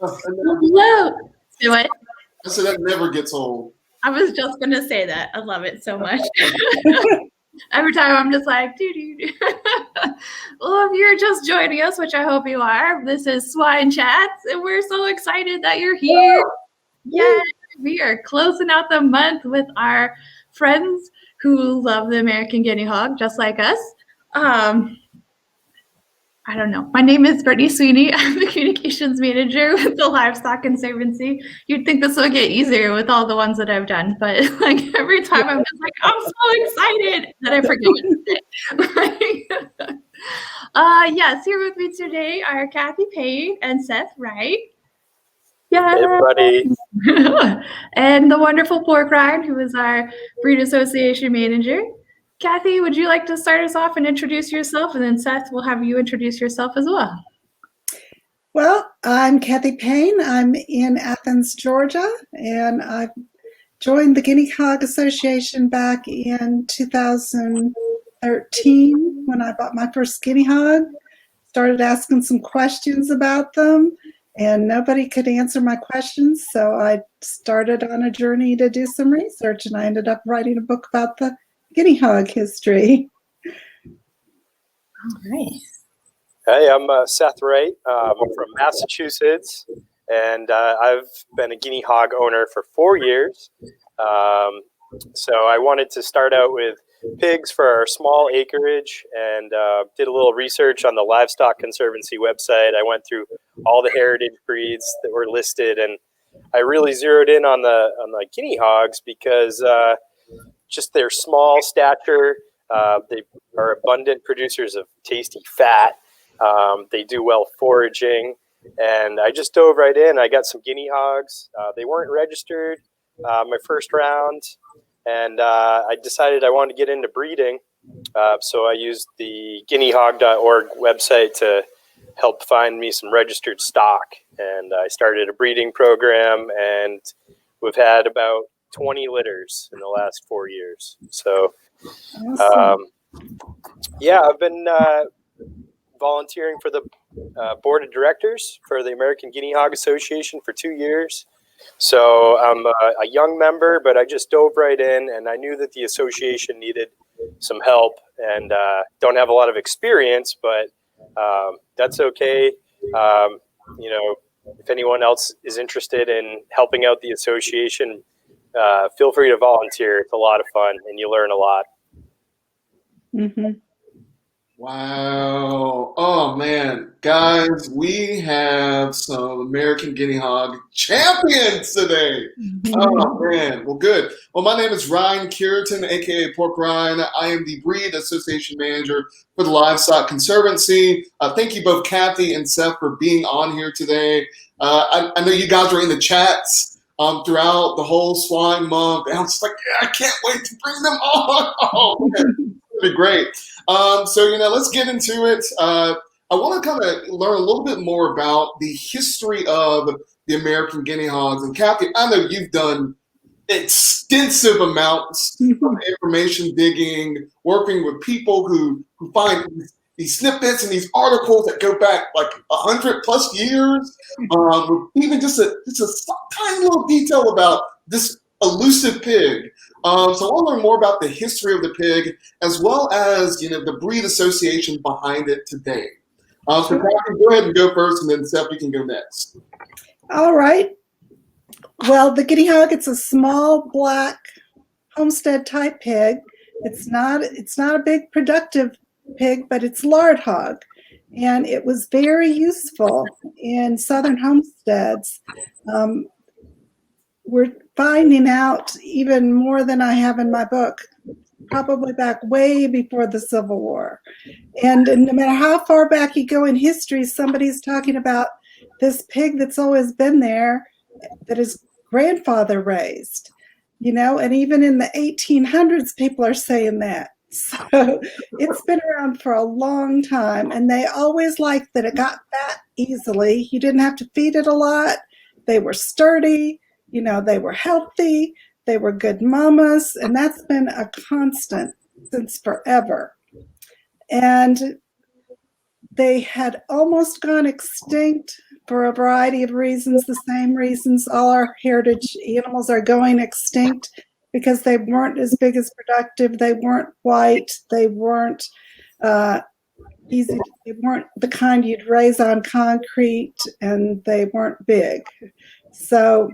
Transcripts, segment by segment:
Hello. Do it. I said that never gets old. I was just going to say that. I love it so much. Every time I'm just like, doo-doo. Well, if you're just joining us, which I hope you are, this is Swine Chats, and we're so excited that you're here. Yeah, we are closing out the month with our friends who love the American Guinea Hog, just like us. I don't know. My name is Brittany Sweeney. I'm the communications manager with the Livestock Conservancy. You'd think this would get easier with all the ones that I've done, but like every time I'm just like, I'm so excited that I forget what to say. Yes, here with me today are Cathy Payne and Seth Wright. Yeah. Hey, everybody. And the wonderful Pork Ryan, who is our breed association manager. Cathy, would you like to start us off and introduce yourself? And then Seth, we'll have you introduce yourself as well. Well, I'm Cathy Payne. I'm in Athens, Georgia, and I joined the Guinea Hog Association back in 2013 when I bought my first guinea hog. Started asking some questions about them, and nobody could answer my questions, so I started on a journey to do some research, and I ended up writing a book about the guinea hog history. All right. Hey, I'm Seth Wright. I'm from Massachusetts, and I've been a guinea hog owner for 4 years. So I wanted to start out with pigs for our small acreage, and did a little research on the Livestock Conservancy website. I went through all the heritage breeds that were listed, and I really zeroed in on the guinea hogs because just their small stature, they are abundant producers of tasty fat. They do well foraging, and I just dove right in. I got some guinea hogs. They weren't registered my first round, and I decided I wanted to get into breeding. So I used the guineahog.org website to help find me some registered stock, and I started a breeding program, and we've had about 20 litters in the last 4 years. So, Awesome. Yeah, I've been volunteering for the board of directors for the American Guinea Hog Association for 2 years. So I'm a young member, but I just dove right in, and I knew that the association needed some help, and don't have a lot of experience, but that's okay. You know, if anyone else is interested in helping out the association, feel free to volunteer. It's a lot of fun, and you learn a lot. Mm-hmm. Wow. Oh, man. Guys, we have some American Guinea Hog champions today. Oh, man. Well, good. Well, my name is Ryan Curitan, a.k.a. Pork Ryan. I am the Breed Association Manager for the Livestock Conservancy. Thank you both, Cathy and Seth, for being on here today. I know you guys were in the chats throughout the whole swine month, and I'm just like, yeah, I can't wait to bring them on. Oh, man. It'll be great. So, let's get into it. I want to kind of learn a little bit more about the history of the American Guinea Hogs. And Cathy, I know you've done extensive amounts of information digging, working with people who find these snippets and these articles that go back like 100+ years, with even just a tiny little detail about this elusive pig. So I want to learn more about the history of the pig, as well as the breed association behind it today. So Cathy, go ahead and go first, and then Seth, you can go next. All right. Well, the guinea hog, it's a small black homestead type pig. It's not a big productive pig, but it's lard hog, and it was very useful in southern homesteads. We're finding out even more than I have in my book, probably back way before the Civil War. And no matter how far back you go in history, somebody's talking about this pig that's always been there that his grandfather raised, and even in the 1800s, people are saying that. So it's been around for a long time, and they always liked that it got fat easily. You didn't have to feed it a lot. They were sturdy. They were healthy, they were good mamas, and that's been a constant since forever. And they had almost gone extinct for a variety of reasons, the same reasons all our heritage animals are going extinct, because they weren't as big as productive, they weren't white, they weren't easy, they weren't the kind you'd raise on concrete, and they weren't big. So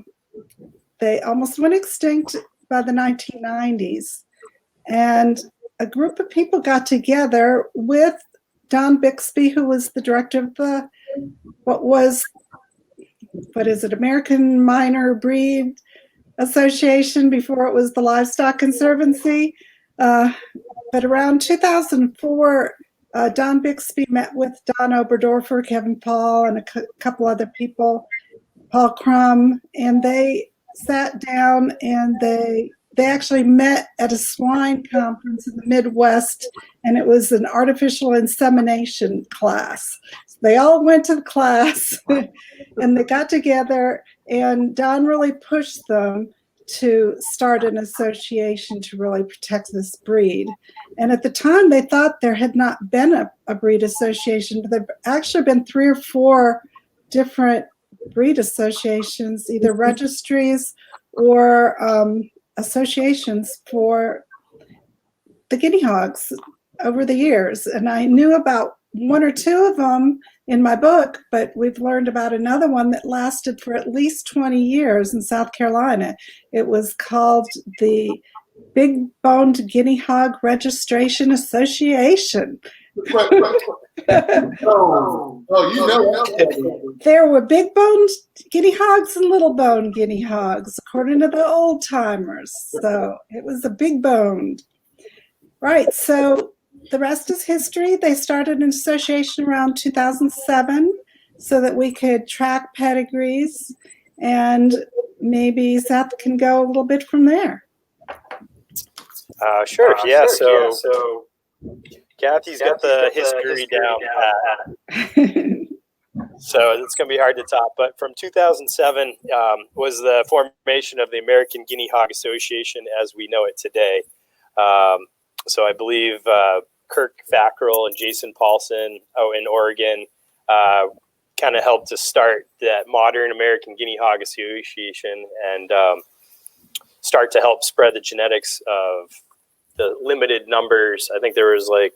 they almost went extinct by the 1990s. And a group of people got together with Don Bixby, who was the director of the, what is it, American Minor Breed Association, before it was the Livestock Conservancy. But around 2004, Don Bixby met with Don Oberdorfer, Kevin Paul, and a couple other people, Paul Crum, and they sat down and they actually met at a swine conference in the Midwest, and it was an artificial insemination class. So they all went to the class and they got together, and Don really pushed them to start an association to really protect this breed. And at the time, they thought there had not been a breed association, but there have actually been 3 or 4 different breed associations, either registries or associations for the guinea hogs over the years. And I knew about 1 or 2 of them in my book, but we've learned about another one that lasted for at least 20 years in South Carolina. It was called the Big Boned Guinea Hog Registration Association. There were big boned guinea hogs and little boned guinea hogs, according to the old timers. So it was a big boned. Right. So the rest is history. They started an association around 2007 so that we could track pedigrees, and maybe Seth can go a little bit from there. Sure. Yeah. So Cathy's got the history down pat. So it's going to be hard to top. But from 2007 was the formation of the American Guinea Hog Association as we know it today. So I believe Kirk Fackrell and Jason Paulson in Oregon kind of helped to start that modern American Guinea Hog Association and start to help spread the genetics of the limited numbers. I think there was like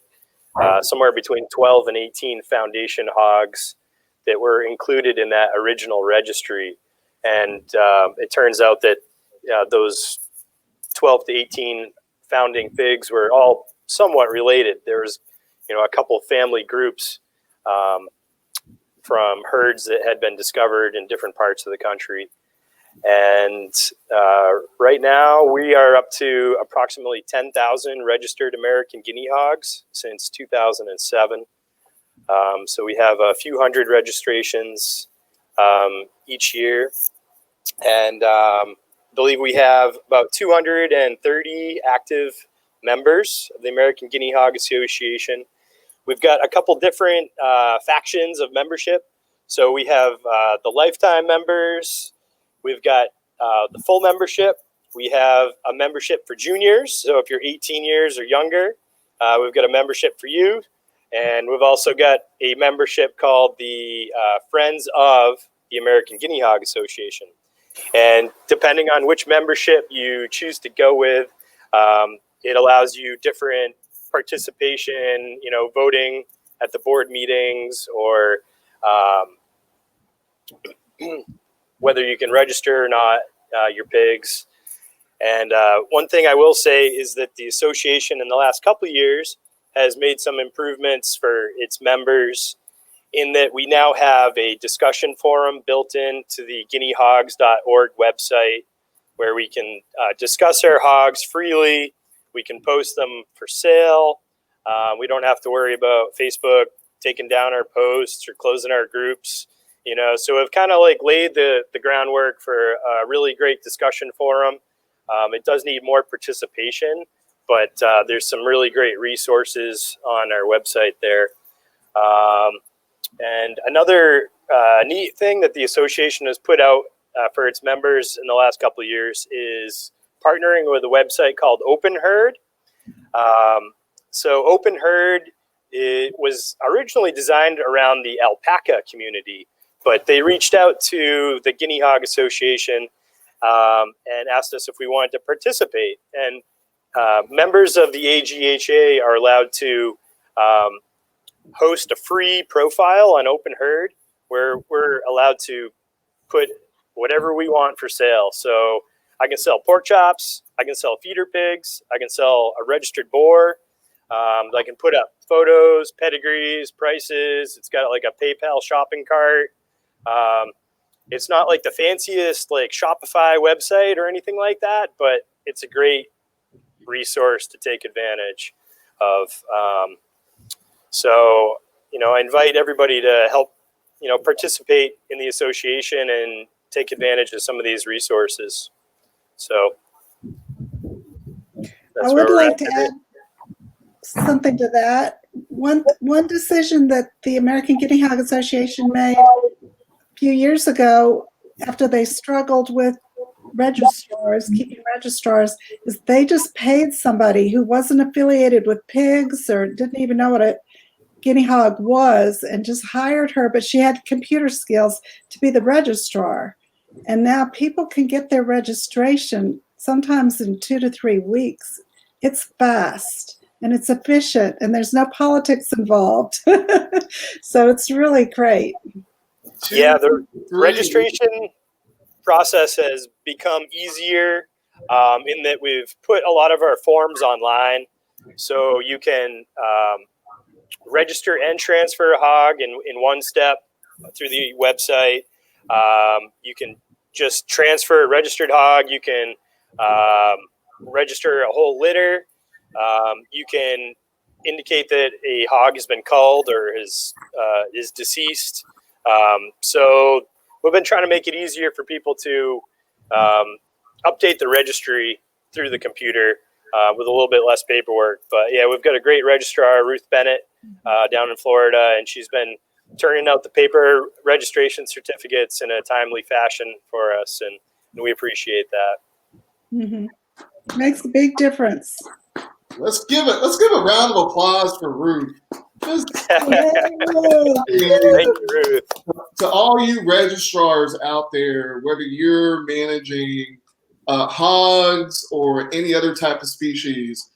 somewhere between 12 and 18 foundation hogs that were included in that original registry. And it turns out that those 12 to 18 founding pigs were all somewhat related. There was, a couple family groups from herds that had been discovered in different parts of the country. And right now we are up to approximately 10,000 registered American guinea hogs since 2007. So we have a few hundred registrations each year. And I believe we have about 230 active members of the American Guinea Hog Association. We've got a couple different factions of membership. So we have the lifetime members. We've got the full membership. We have a membership for juniors. So if you're 18 years or younger, we've got a membership for you. And we've also got a membership called the Friends of the American Guinea Hog Association. And depending on which membership you choose to go with, it allows you different participation, voting at the board meetings, or whether you can register or not your pigs. And one thing I will say is that the association in the last couple of years has made some improvements for its members, in that we now have a discussion forum built into the guineahogs.org website where we can discuss our hogs freely. We can post them for sale. We don't have to worry about Facebook taking down our posts or closing our groups. So we've kind of laid the groundwork for a really great discussion forum. It does need more participation, but there's some really great resources on our website there. And another neat thing that the association has put out for its members in the last couple of years is partnering with a website called Open Herd. So Open Herd, it was originally designed around the alpaca community, But they reached out to the Guinea Hog Association and asked us if we wanted to participate. And members of the AGHA are allowed to host a free profile on Open Herd where we're allowed to put whatever we want for sale. So I can sell pork chops, I can sell feeder pigs, I can sell a registered boar. I can put up photos, pedigrees, prices. It's got like a PayPal shopping cart. It's not like the fanciest like Shopify website or anything like that, but it's a great resource to take advantage of. So, I invite everybody to help, participate in the association and take advantage of some of these resources. So I would like to add something to that. One decision that the American Guinea Hog Association made a few years ago, after they struggled with registrars, keeping registrars, is they just paid somebody who wasn't affiliated with pigs or didn't even know what a guinea hog was, and just hired her, but she had computer skills to be the registrar. And now people can get their registration sometimes in 2 to 3 weeks. It's fast and it's efficient and there's no politics involved. So it's really great. Yeah, the registration process has become easier in that we've put a lot of our forms online. So you can register and transfer a hog in one step through the website. You can just transfer a registered hog. You can register a whole litter. You can indicate that a hog has been culled or is deceased. So we've been trying to make it easier for people to update the registry through the computer with a little bit less paperwork. But yeah, we've got a great registrar, Ruth Bennett, down in Florida, and she's been turning out the paper registration certificates in a timely fashion for us, and we appreciate that. Mm-hmm. Makes a big difference. Let's give a round of applause for Ruth. Thank you, Ruth. To all you registrars out there, whether you're managing hogs or any other type of species,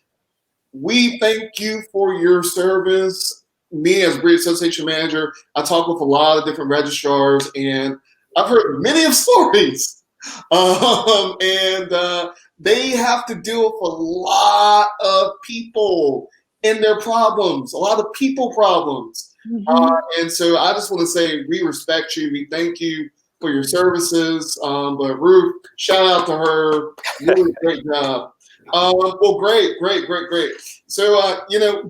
we thank you for your service. Me as Breed Association Manager, I talk with a lot of different registrars, and I've heard many of stories. They have to deal with a lot of people and their problems, a lot of people problems. Mm-hmm. And so I just want to say we respect you. We thank you for your services. But Ruth, shout out to her. Really great job. Well, great. So,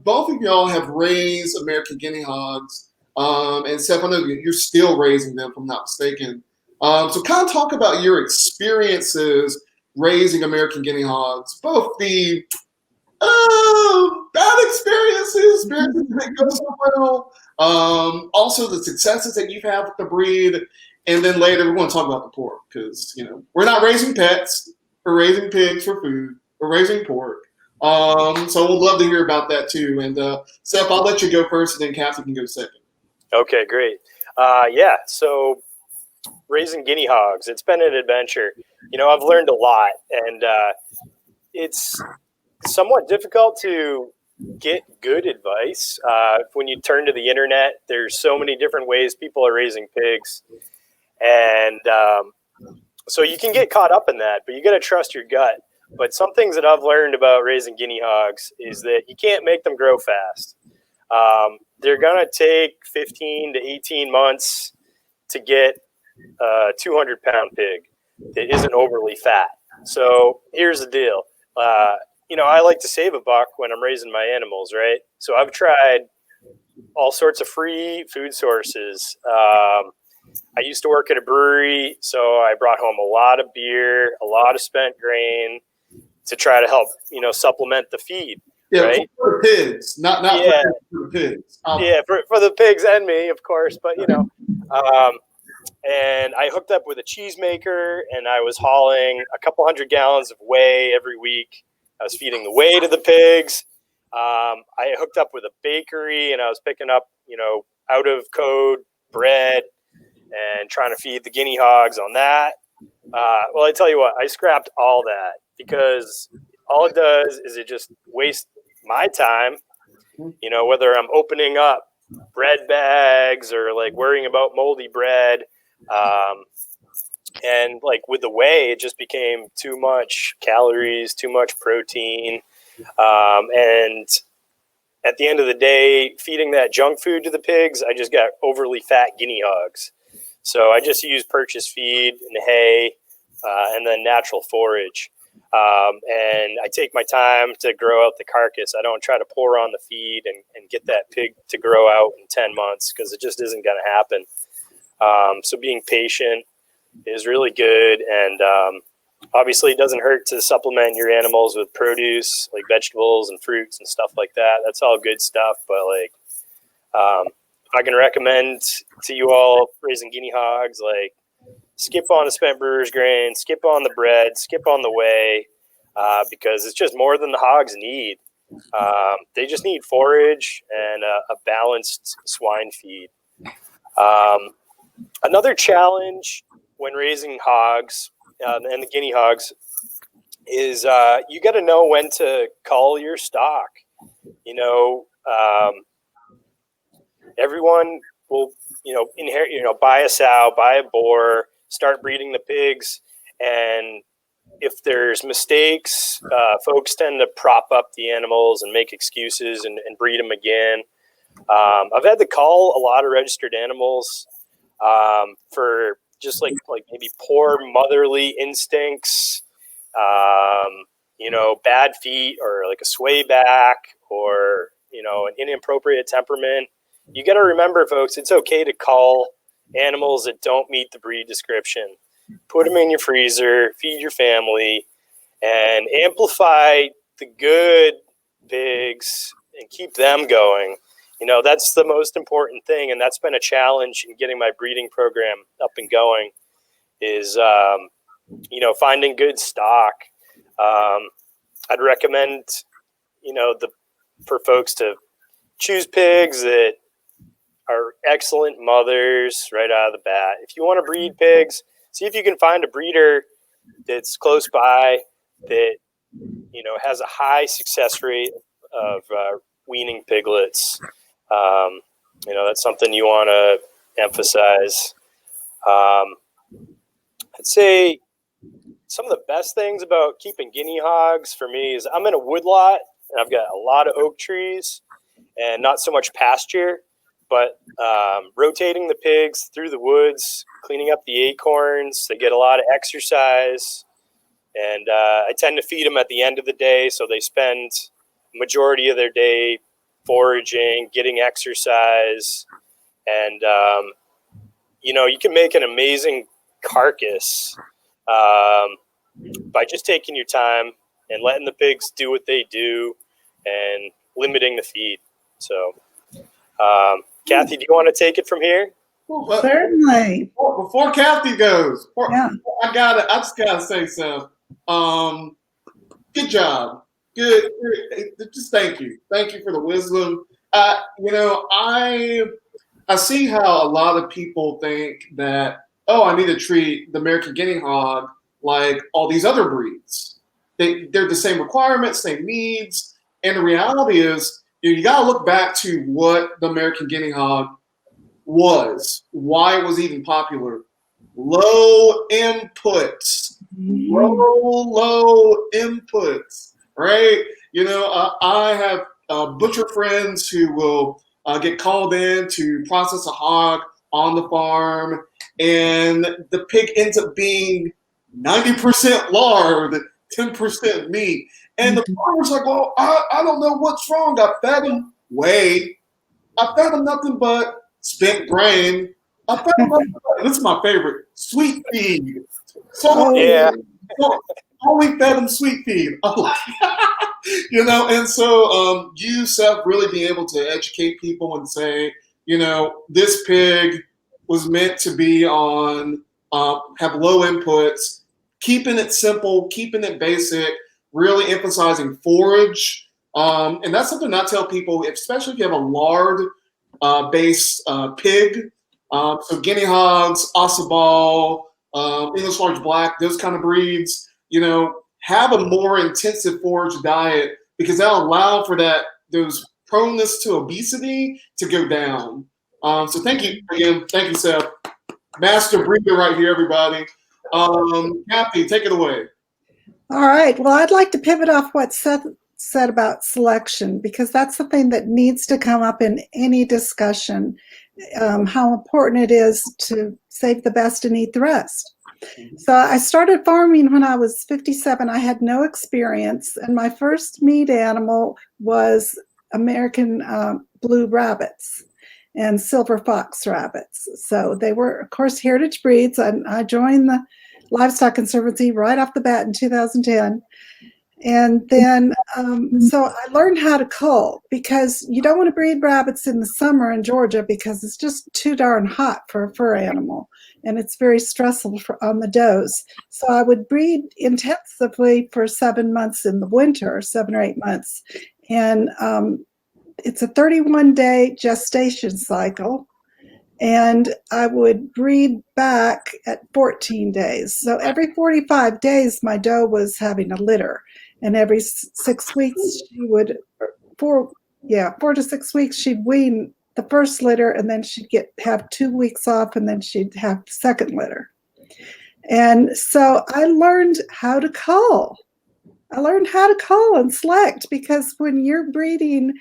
both of y'all have raised American Guinea Hogs. And Seth, I know you're still raising them, if I'm not mistaken. So kind of talk about your experiences raising American Guinea Hogs, both the bad experiences that go so well, also the successes that you've had with the breed, and then later we're going to talk about the pork because, we're not raising pets, we're raising pigs for food. We're raising pork. So we'd love to hear about that too. And Seth, I'll let you go first, and then Cathy can go second. Okay, great. So raising guinea hogs, it's been an adventure. I've learned a lot, and it's somewhat difficult to get good advice. When you turn to the internet, there's so many different ways people are raising pigs. And so you can get caught up in that, but you got to trust your gut. But some things that I've learned about raising guinea hogs is that you can't make them grow fast. They're going to take 15 to 18 months to get a 200-pound pig that isn't overly fat. So here's the deal. I like to save a buck when I'm raising my animals, right? So I've tried all sorts of free food sources. I used to work at a brewery, so I brought home a lot of beer, a lot of spent grain, to try to help, supplement the feed. Yeah, right? For the pigs, not yeah. for the pigs. Yeah, for the pigs and me, of course. But and I hooked up with a cheesemaker, and I was hauling a couple 100 gallons of whey every week. I was feeding the whey to the pigs. I hooked up with a bakery, and I was picking up, out of code bread. and trying to feed the guinea hogs on that. Well, I tell you what, I scrapped all that because all it does is it just wastes my time, you know, whether I'm opening up bread bags or like worrying about moldy bread. And like with the whey, it just became too much calories, too much protein. And at the end of the day, feeding that junk food to the pigs, I just got overly fat guinea hogs. So I just use purchased feed and hay, and then natural forage. And I take my time to grow out the carcass. I don't try to pour on the feed and get that pig to grow out in 10 months because it just isn't going to happen. So being patient is really good. And obviously it doesn't hurt to supplement your animals with produce like vegetables and fruits and stuff like that. That's all good stuff. But like, I can recommend to you all raising guinea hogs, like skip on the spent brewer's grain, skip on the bread, skip on the whey, because it's just more than the hogs need. They just need forage and a balanced swine feed. Another challenge when raising hogs and the guinea hogs is you got to know when to cull your stock. You know, everyone will, inherit, buy a sow, buy a boar, start breeding the pigs. And if there's mistakes, folks tend to prop up the animals and make excuses and breed them again. I've had to cull a lot of registered animals for just like maybe poor motherly instincts, bad feet or like a sway back or, an inappropriate temperament. You got to remember, folks, it's okay to cull animals that don't meet the breed description. Put them in your freezer, feed your family, and amplify the good pigs and keep them going. That's the most important thing, and that's been a challenge in getting my breeding program up and going is, finding good stock. I'd recommend, for folks to choose pigs that are excellent mothers right out of the bat. If you want to breed pigs, see if you can find a breeder that's close by that, has a high success rate of weaning piglets. That's something you want to emphasize. I'd say some of the best things about keeping guinea hogs for me is I'm in a woodlot and I've got a lot of oak trees and not so much pasture, but rotating the pigs through the woods, cleaning up the acorns, they get a lot of exercise. And I tend to feed them at the end of the day, so they spend majority of their day foraging, getting exercise, and you can make an amazing carcass by just taking your time and letting the pigs do what they do and limiting the feed. So, Cathy, do you want to take it from here? Well, Certainly. Before Cathy goes, Yeah. I just gotta say something. Good job. Good. Just thank you for the wisdom. I see how a lot of people think that, I need to treat the American Guinea Hog like all these other breeds. They're the same requirements, same needs, and the reality is you got to look back to what the American Guinea Hog was, why it was even popular. Low inputs, low inputs, right? I have butcher friends who will get called in to process a hog on the farm, and the pig ends up being 90% lard, 10% meat. And the farmer's like, well, I don't know what's wrong. I fed him whey. I fed him nothing but spent grain. I fed him nothing but, this is my favorite, sweet feed. So, Yeah. so only fed him sweet feed. I'm like, and so you, Seth, really be able to educate people and say, this pig was meant to be on, have low inputs, keeping it simple, keeping it basic, really emphasizing forage. And that's something I tell people, especially if you have a lard based pig, So guinea hogs, Ossabaw, English large black, those kind of breeds, have a more intensive forage diet because that'll allow for those proneness to obesity to go down. So thank you again. Thank you, Seth. Master breeder right here, everybody. Cathy, take it away. All right. Well, I'd like to pivot off what Seth said about selection, because that's the thing that needs to come up in any discussion, how important it is to save the best and eat the rest. So I started farming when I was 57. I had no experience, and my first meat animal was American blue rabbits and silver fox rabbits. So they were, of course, heritage breeds. And I joined the Livestock Conservancy right off the bat in 2010. And then, so I learned how to cull, because you don't want to breed rabbits in the summer in Georgia because it's just too darn hot for a fur animal. And it's very stressful on the does. So I would breed intensively for 7 months in the winter, 7 or 8 months. And it's a 31-day gestation cycle. And I would breed back at 14 days. So every 45 days, my doe was having a litter. And every 6 weeks, she would, 4 to 6 weeks, she'd wean the first litter, and then she'd have 2 weeks off, and then she'd have the second litter. And so I learned how to cull. I learned how to cull and select, because when you're breeding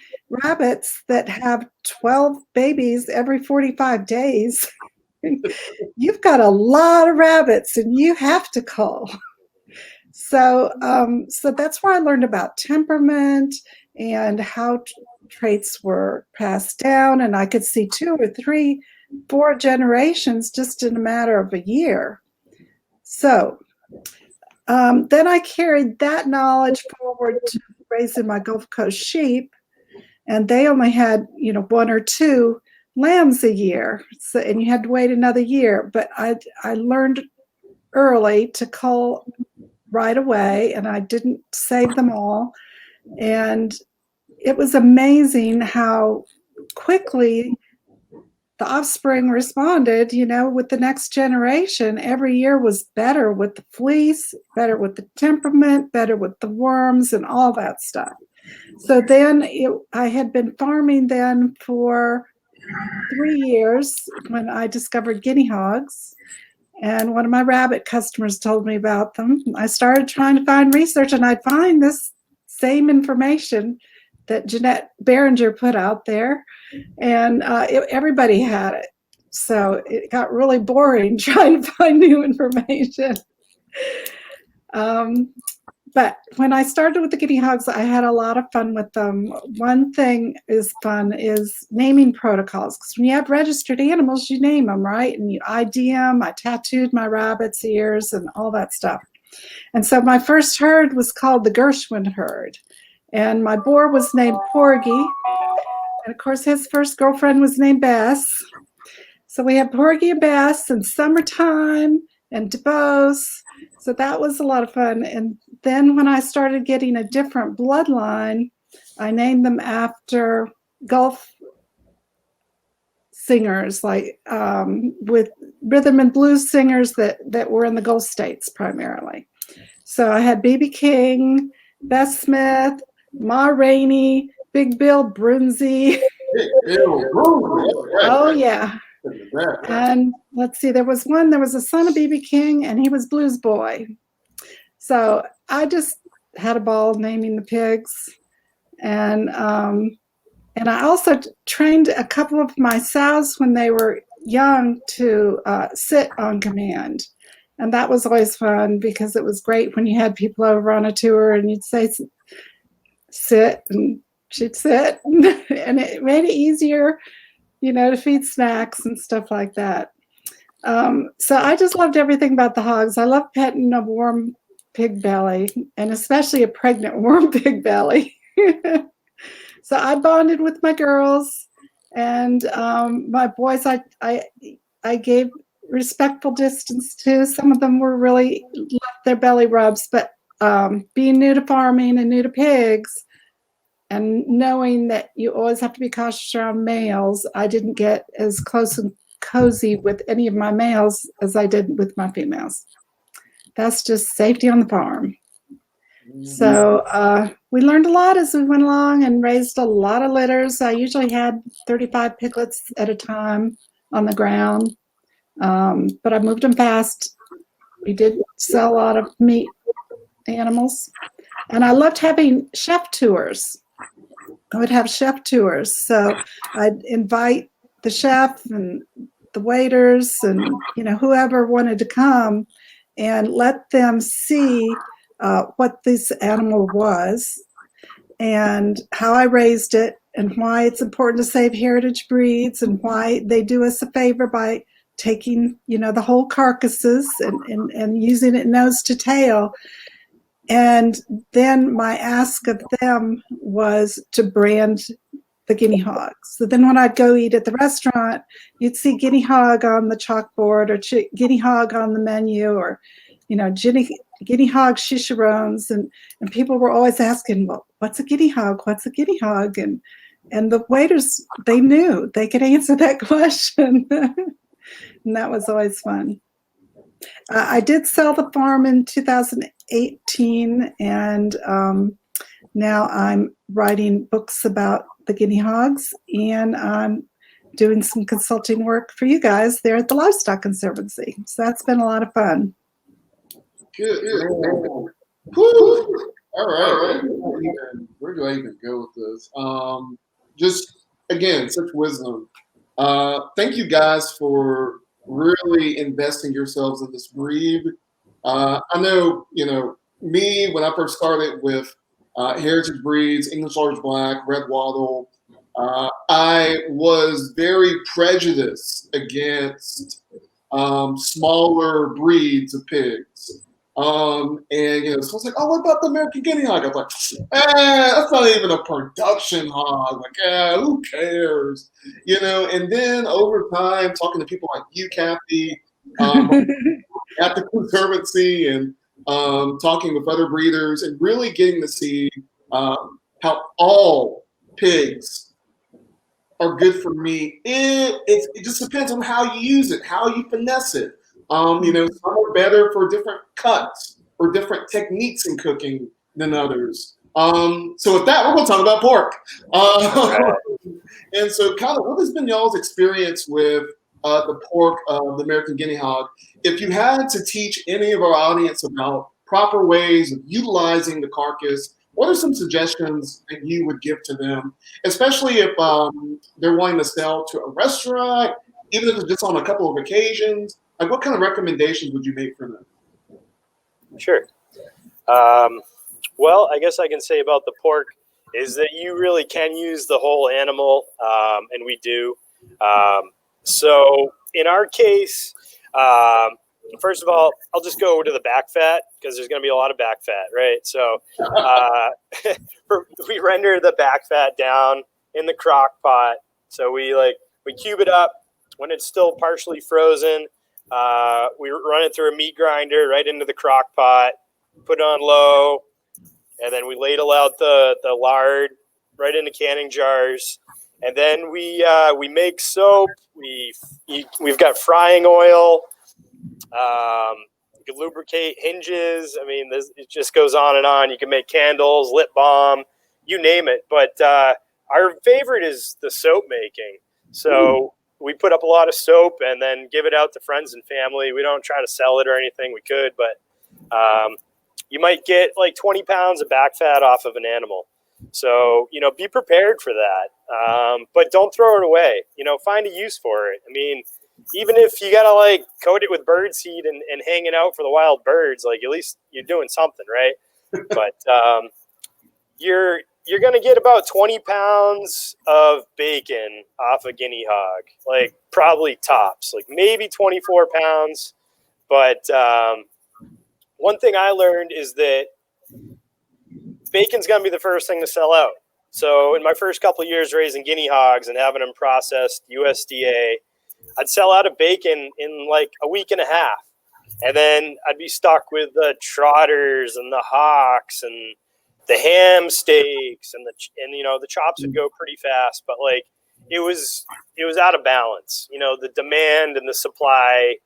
rabbits that have 12 babies every 45 days, you've got a lot of rabbits and you have to cull. So that's where I learned about temperament and how traits were passed down. And I could see 2 or 3, 4 generations just in a matter of a year. So then I carried that knowledge forward to raising my Gulf Coast sheep, and they only had, 1 or 2 lambs a year. So, and you had to wait another year. But I learned early to cull right away, and I didn't save them all. And it was amazing how quickly the offspring responded, with the next generation. Every year was better with the fleece, better with the temperament, better with the worms and all that stuff. So then I had been farming then for 3 years when I discovered guinea hogs. And one of my rabbit customers told me about them. I started trying to find research, and I'd find this same information that Jeanette Behringer put out there, and everybody had it. So it got really boring trying to find new information. But when I started with the guinea hogs, I had a lot of fun with them. One thing is fun is naming protocols, because when you have registered animals, you name them, right? And you ID them. I tattooed my rabbit's ears and all that stuff. And so my first herd was called the Gershwin herd. And my boar was named Porgy. And of course, his first girlfriend was named Bess. So we had Porgy and Bess and Summertime and DeBose. So that was a lot of fun. And then when I started getting a different bloodline, I named them after Gulf singers, like with rhythm and blues singers that were in the Gulf states primarily. So I had B.B. King, Bess Smith, Ma Rainey, Big Bill Brunsey. Oh, yeah. And let's see, there was a son of B.B. King, and he was Blues Boy. So I just had a ball naming the pigs. And I also trained a couple of my sows when they were young to sit on command. And that was always fun, because it was great when you had people over on a tour and you'd say, sit, and she'd sit. And it made it easier, to feed snacks and stuff like that. So I just loved everything about the hogs. I love petting a warm pig belly, and especially a pregnant warm pig belly. So I bonded with my girls, and my boys I gave respectful distance to. Some of them were really left their belly rubs, but being new to farming and new to pigs, and knowing that you always have to be cautious around males, I didn't get as close and cozy with any of my males as I did with my females. That's just safety on the farm. So we learned a lot as we went along and raised a lot of litters. I usually had 35 piglets at a time on the ground, but I moved them fast. We did sell a lot of meat animals, and I loved having chef tours. I would have chef tours, so I'd invite the chef and the waiters and whoever wanted to come and let them see what this animal was and how I raised it and why it's important to save heritage breeds and why they do us a favor by taking the whole carcasses and using it nose to tail. And then my ask of them was to brand the guinea hogs. So then when I'd go eat at the restaurant, you'd see guinea hog on the chalkboard or guinea hog on the menu or, guinea hog chicharrones. And people were always asking, well, what's a guinea hog? What's a guinea hog? And the waiters, they knew they could answer that question. And that was always fun. I did sell the farm in 2018, and now I'm writing books about the guinea hogs, and I'm doing some consulting work for you guys there at the Livestock Conservancy. So that's been a lot of fun. Good. Woo. All right. Where do I even go with this? Just, again, such wisdom. Thank you guys for really investing yourselves in this breed. I know, me, when I first started with heritage breeds, English Large Black, Red Wattle, I was very prejudiced against smaller breeds of pigs. So it's like, oh, what about the American Guinea Hog? I was like, that's not even a production hog. Like, who cares? And then over time, talking to people like you, Cathy, at the Conservancy and talking with other breeders and really getting to see how all pigs are good for meat. It just depends on how you use it, how you finesse it. Some are better for different cuts or different techniques in cooking than others. So with that, we're going to talk about pork. And so kind of what has been y'all's experience with the pork of the American Guinea Hog? If you had to teach any of our audience about proper ways of utilizing the carcass, what are some suggestions that you would give to them, especially if they're wanting to sell to a restaurant, even if it's just on a couple of occasions? Like, what kind of recommendations would you make for them? Sure. Well, I guess I can say about the pork is that you really can use the whole animal, and we do. So in our case, first of all, I'll just go to the back fat because there's going to be a lot of back fat, right? So we render the back fat down in the crock pot. So we cube it up when it's still partially frozen. We run it through a meat grinder right into the crock pot, put it on low, and then we ladle out the lard right into canning jars. And then we make soap. We've got frying oil. You can lubricate hinges. I mean, it just goes on and on. You can make candles, lip balm, you name it. But our favorite is the soap making. So we put up a lot of soap and then give it out to friends and family. We don't try to sell it or anything. We could, but you might get like 20 pounds of back fat off of an animal. So, be prepared for that. But don't throw it away. Find a use for it. I mean, even if you got to coat it with bird seed and hang it out for the wild birds, at least you're doing something, right? But you're going to get about 20 pounds of bacon off a guinea hog, probably tops, maybe 24 pounds. But one thing I learned is that bacon's going to be the first thing to sell out. So in my first couple of years raising guinea hogs and having them processed USDA, I'd sell out of bacon in a week and a half. And then I'd be stuck with the trotters and the hocks and the ham steaks and the chops would go pretty fast. But it was out of balance. You know, the demand and the supply,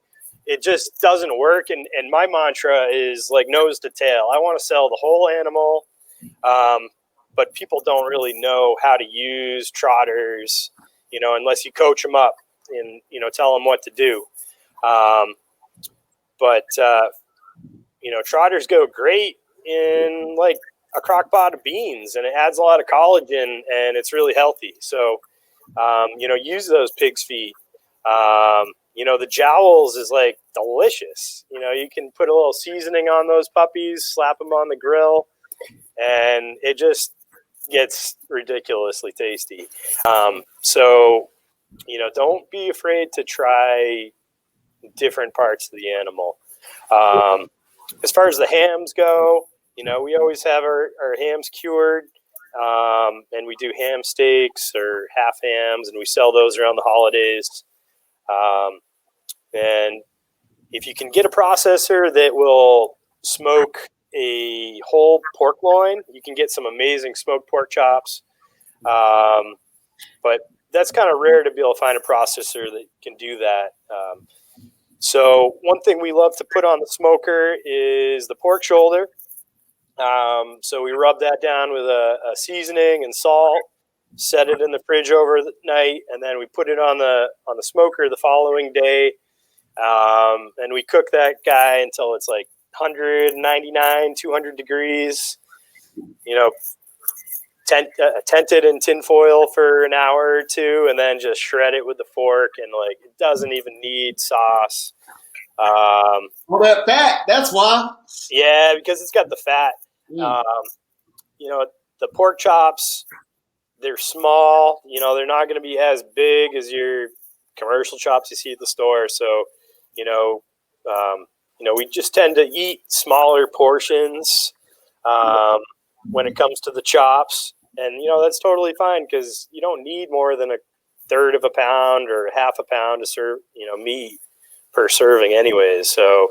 it just doesn't work. And my mantra is like nose to tail. I want to sell the whole animal, but people don't really know how to use trotters, you know, unless you coach them up and, you know, tell them what to do. You know, trotters go great in like a crock pot of beans, and it adds a lot of collagen, and it's really healthy. So, you know, use those pig's feet. You know, the jowls is like delicious. You know, you can put a little seasoning on those puppies, slap them on the grill, and it just gets ridiculously tasty. So, you know, don't be afraid to try different parts of the animal. As far as the hams go, you know, we always have our hams cured, and we do ham steaks or half hams, and we sell those around the holidays. And if you can get a processor that will smoke a whole pork loin, you can get some amazing smoked pork chops. But that's kind of rare to be able to find a processor that can do that. So one thing we love to put on the smoker is the pork shoulder. So we rub that down with a seasoning and salt, set it in the fridge overnight, and then we put it on the smoker the following day. And we cook that guy until it's like 199, 200 degrees, you know, tented in tin foil for an hour or two, and then just shred it with the fork. And like, it doesn't even need sauce. All that fat, that's why. Yeah, because it's got the fat. You know, the pork chops, they're small. You know, they're not going to be as big as your commercial chops you see at the store. So, you know, we just tend to eat smaller portions when it comes to the chops. And, you know, that's totally fine because you don't need more than a third of a pound or half a pound to serve, you know, meat per serving anyways. So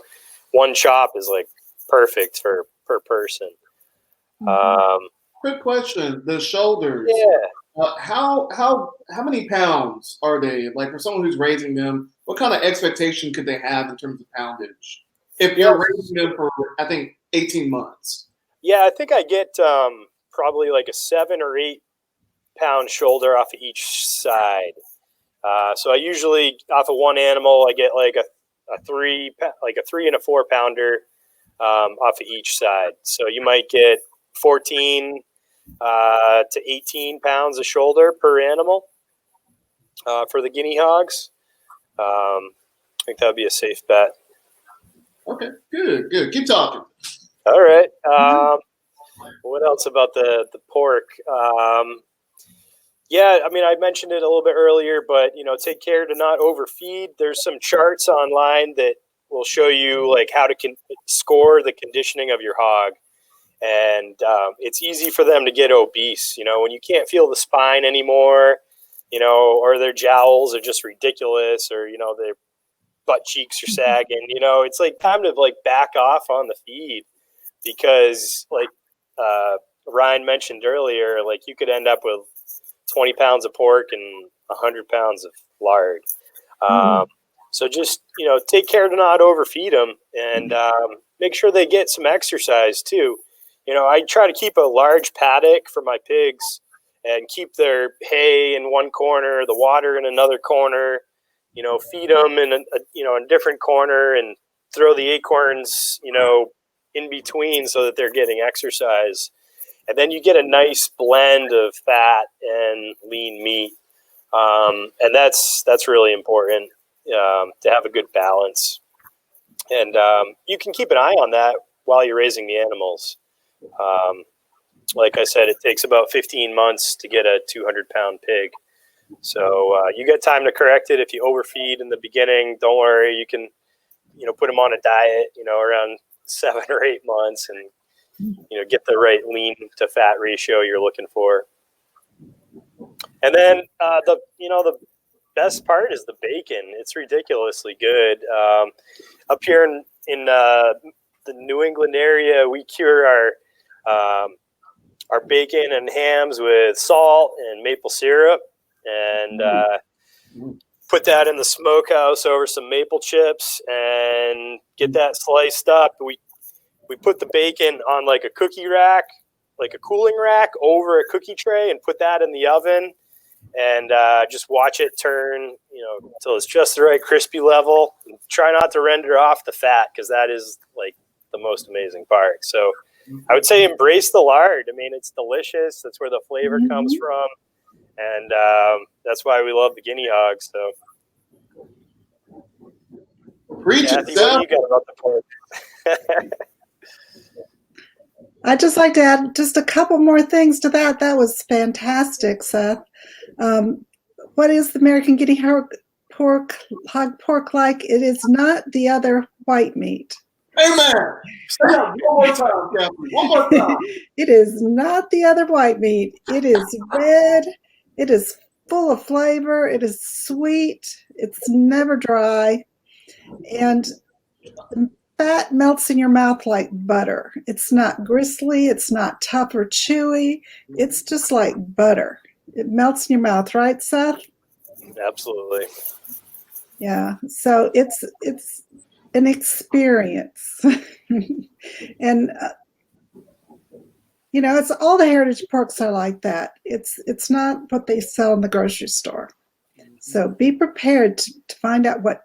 one chop is like perfect per person. Quick question: the shoulders. Yeah. How many pounds are they? Like for someone who's raising them, what kind of expectation could they have in terms of poundage? If you're raising them for, I think, 18 months. Yeah, I think I get probably like a 7 or 8 pound shoulder off of each side. So I usually off of one animal I get like a 3 and a 4 pounder off of each side. So you might get 14 to 18 pounds of shoulder per animal for the guinea hogs. I think that would be a safe bet. Okay, good. Keep talking. All right. What else about the pork? Yeah, I mean, I mentioned it a little bit earlier, but, you know, take care to not overfeed. There's some charts online that will show you like how to score the conditioning of your hog. And it's easy for them to get obese, you know, when you can't feel the spine anymore, you know, or their jowls are just ridiculous, or, you know, their butt cheeks are sagging, you know, it's like time to like back off on the feed, because like Ryan mentioned earlier, like you could end up with 20 pounds of pork and 100 pounds of lard. So just, you know, take care to not overfeed them, and make sure they get some exercise too. You know, I try to keep a large paddock for my pigs and keep their hay in one corner, the water in another corner, you know, feed them in a different corner, and throw the acorns, you know, in between so that they're getting exercise. And then you get a nice blend of fat and lean meat. And that's really important to have a good balance. And you can keep an eye on that while you're raising the animals. Like I said, it takes about 15 months to get a 200-pound pig. So you get time to correct it. If you overfeed in the beginning, don't worry. You can, you know, put them on a diet, you know, around 7 or 8 months, and, you know, get the right lean to fat ratio you're looking for. And then the best part is the bacon. It's ridiculously good. Up here in the New England area, we cure our bacon and hams with salt and maple syrup. and put that in the smokehouse over some maple chips and get that sliced up. We put the bacon on like a cookie rack, like a cooling rack over a cookie tray, and put that in the oven and just watch it turn, until it's just the right crispy level. And try not to render off the fat, because that is like the most amazing part. So I would say embrace the lard. I mean, it's delicious. That's where the flavor comes from. And that's why we love the guinea hogs. So, Cathy, what do you got about the pork? I'd just like to add just a couple more things to that. That was fantastic, Seth. What is the American Guinea Hog pork like? It is not the other white meat. Amen. One more time, Cathy. One more time. It is not the other white meat. It is red. It is full of flavor. It is sweet. It's never dry. And the fat melts in your mouth like butter. It's not gristly. It's not tough or chewy. It's just like butter. It melts in your mouth, right, Seth? Absolutely. Yeah. So it's an experience. And it's all the heritage porks are like that. It's not what they sell in the grocery store. So be prepared to find out what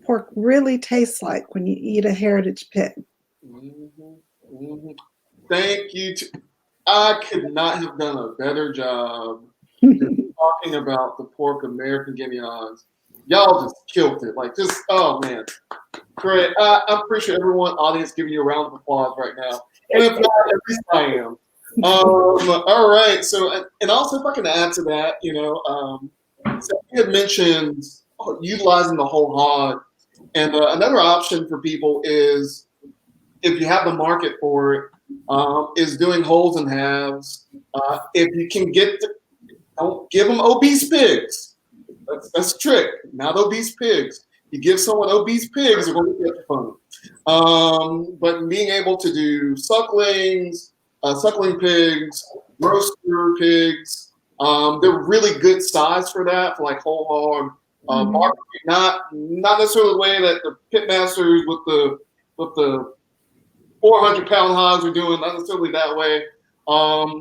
pork really tastes like when you eat a heritage pig. Thank you. I could not have done a better job talking about the pork American Guinea Hogs. Y'all just killed it. Oh man. Great. I'm pretty sure everyone, audience, giving you a round of applause right now. And if not, at least I am. All right. So, and also if I can add to that, so you had mentioned utilizing the whole hog. And another option for people is, if you have the market for it, is doing wholes and halves. If you can don't give them obese pigs. That's the trick. Not obese pigs. You give someone obese pigs, they're going to get funny. But being able to do sucklings, suckling pigs, roaster pigs, they're really good size for that, for like whole hog. Not necessarily the way that the pit masters with the 400-pound hogs are doing, not necessarily that way.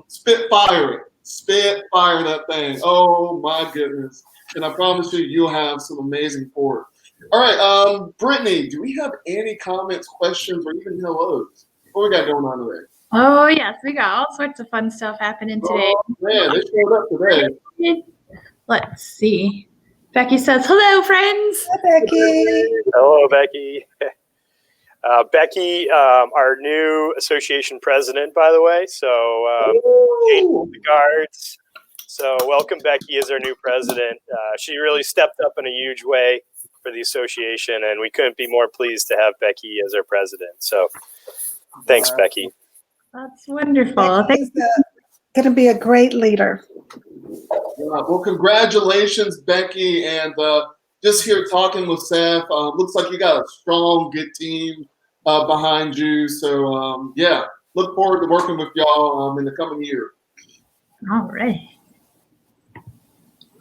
Spitfire that thing. Oh my goodness. And I promise you'll have some amazing pork. All right, Brittany, do we have any comments, questions, or even hellos? What we got going on today? Oh, yes, we got all sorts of fun stuff happening today. Oh, man, they showed up today. Let's see. Becky says, hello, friends. Hi, Becky. Hello, Becky. Becky, our new association president, by the way. So, changed the guards. So, welcome, Becky, as our new president. She really stepped up in a huge way for the association, and we couldn't be more pleased to have Becky as our president. So, thanks, Becky. That's wonderful. Becky's going to be a great leader. Well, congratulations, Becky, and just here talking with Seth. Looks like you got a strong, good team behind you. So, yeah, look forward to working with y'all in the coming year. All right.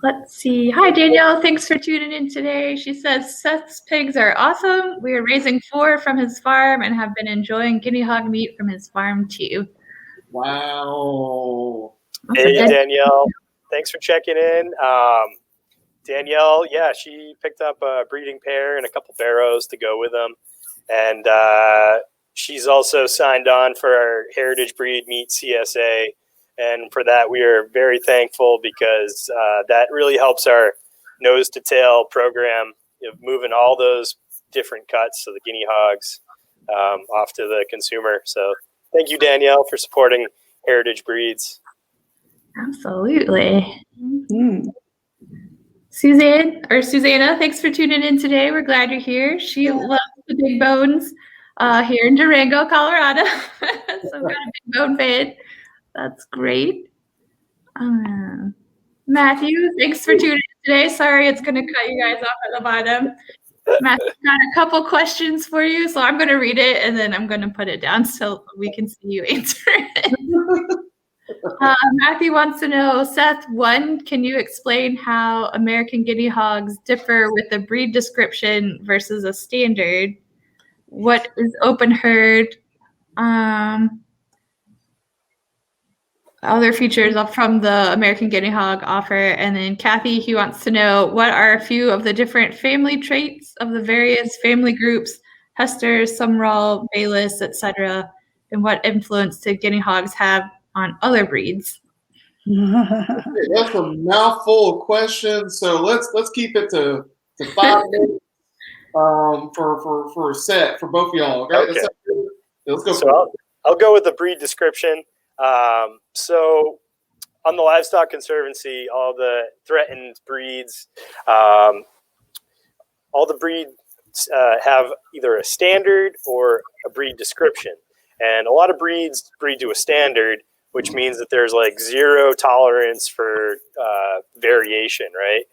Let's see. Hi, Danielle. Thanks for tuning in today. She says, Seth's pigs are awesome. We are raising 4 from his farm and have been enjoying guinea hog meat from his farm, too. Wow. Hey, Danielle. Thanks for checking in. Danielle, yeah, she picked up a breeding pair and a couple barrows to go with them. And she's also signed on for our Heritage Breed Meat CSA. And for that, we are very thankful, because that really helps our nose to tail program, moving all those different cuts of the guinea hogs off to the consumer. So thank you, Danielle, for supporting Heritage Breeds. Absolutely. Susanna, thanks for tuning in today. We're glad you're here. She loves the big bones here in Durango, Colorado. So we've got a big bone fan. That's great. Matthew, thanks for tuning in today. Sorry, it's going to cut you guys off at the bottom. Matthew, got a couple questions for you, so I'm going to read it and then I'm going to put it down so we can see you answer it. Matthew wants to know, Seth, one, can you explain how American Guinea Hogs differ with a breed description versus a standard? What is open herd? Other features from the American Guinea Hog offer. And then Cathy, he wants to know, what are a few of the different family traits of the various family groups, Hester's, Sumrall, Bayless, etc., and what influence do guinea hogs have on other breeds? That's a mouthful of questions. So let's keep it to 5 minutes for a set for both of y'all. Okay. Okay. Let's go. So I'll go with the breed description. So on the Livestock Conservancy, all the threatened breeds, all the breeds have either a standard or a breed description. And a lot of breeds breed to a standard, which means that there's like zero tolerance for variation, right?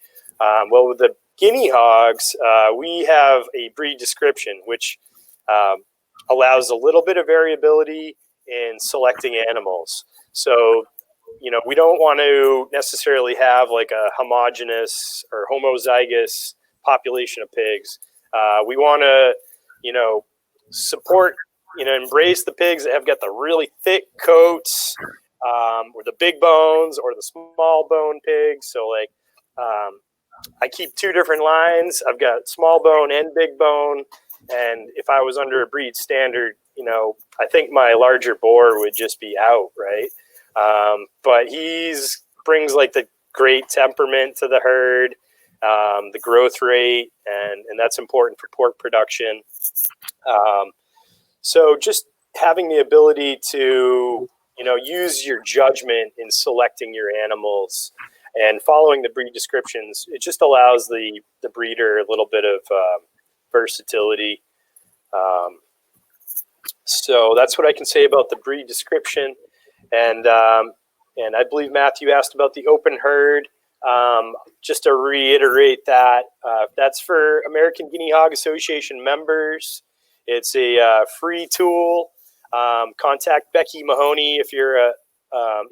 Well, with the guinea hogs, we have a breed description, which allows a little bit of variability in selecting animals. So, we don't want to necessarily have like a homogeneous or homozygous population of pigs. We want to, support, embrace the pigs that have got the really thick coats, or the big bones, or the small bone pigs. So like, I keep 2 different lines. I've got small bone and big bone. And if I was under a breed standard, I think my larger boar would just be out, right? But he's brings like the great temperament to the herd, the growth rate, and that's important for pork production. So just having the ability to, use your judgment in selecting your animals and following the breed descriptions, it just allows the breeder a little bit of versatility. So that's what I can say about the breed description. And I believe Matthew asked about the open herd. Just to reiterate that, that's for American Guinea Hog Association members. It's a free tool. Contact Becky Mahoney if you're a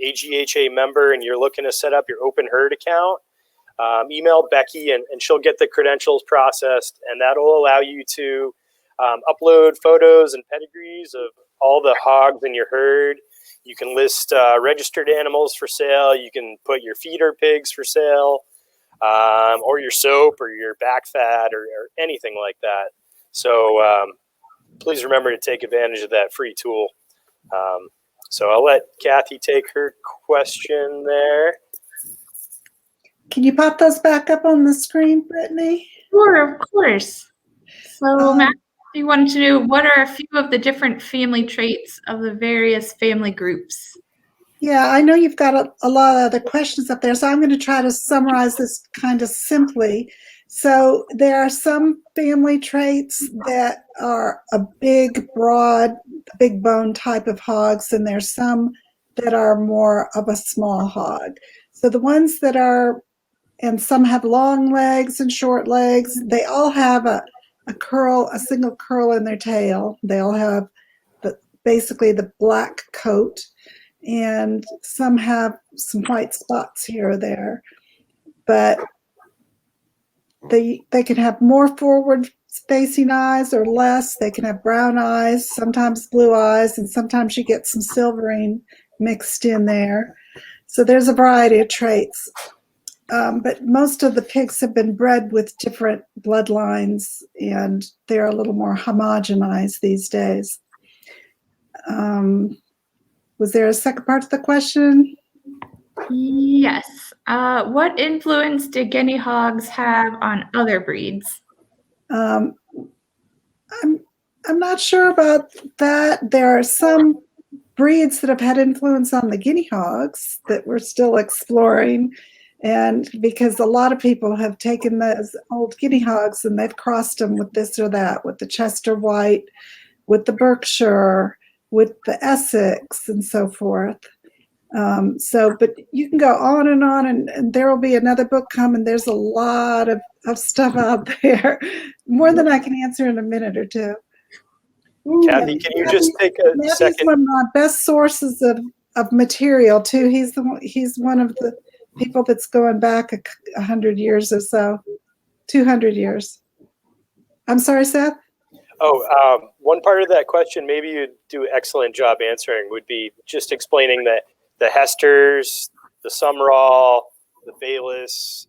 AGHA member and you're looking to set up your open herd account. Email Becky and she'll get the credentials processed, and that'll allow you to upload photos and pedigrees of all the hogs in your herd. You can list registered animals for sale. You can put your feeder pigs for sale, or your soap or your back fat or anything like that. So please remember to take advantage of that free tool. So I'll let Cathy take her question there. Can you pop those back up on the screen, Brittany? Sure, of course. So Matt, you wanted to know, what are a few of the different family traits of the various family groups? Yeah, I know you've got a lot of other questions up there, so I'm going to try to summarize this kind of simply. So there are some family traits that are a big, broad, big bone type of hogs, and there's some that are more of a small hog. So the ones that are, and some have long legs and short legs, they all have a single curl in their tail. They all have basically the black coat, and some have some white spots here or there. But they can have more forward-facing eyes or less. They can have brown eyes, sometimes blue eyes, and sometimes you get some silvering mixed in there. So there's a variety of traits. But most of the pigs have been bred with different bloodlines, and they're a little more homogenized these days. Was there a second part to the question? Yes. What influence do guinea hogs have on other breeds? I'm not sure about that. There are some breeds that have had influence on the guinea hogs that we're still exploring. And because a lot of people have taken those old guinea hogs and they've crossed them with this or that, with the Chester White, with the Berkshire, with the Essex, and so forth. But you can go on, and there will be another book coming. There's a lot of stuff out there, more than I can answer in a minute or two. Cathy, can you just take a second? One of my best sources of material too. He's one of the people that's going back 100 years or so, 200 years. I'm sorry, Seth? One part of that question, maybe you'd do an excellent job answering, would be just explaining that the Hesters, the Summerall, the Valus,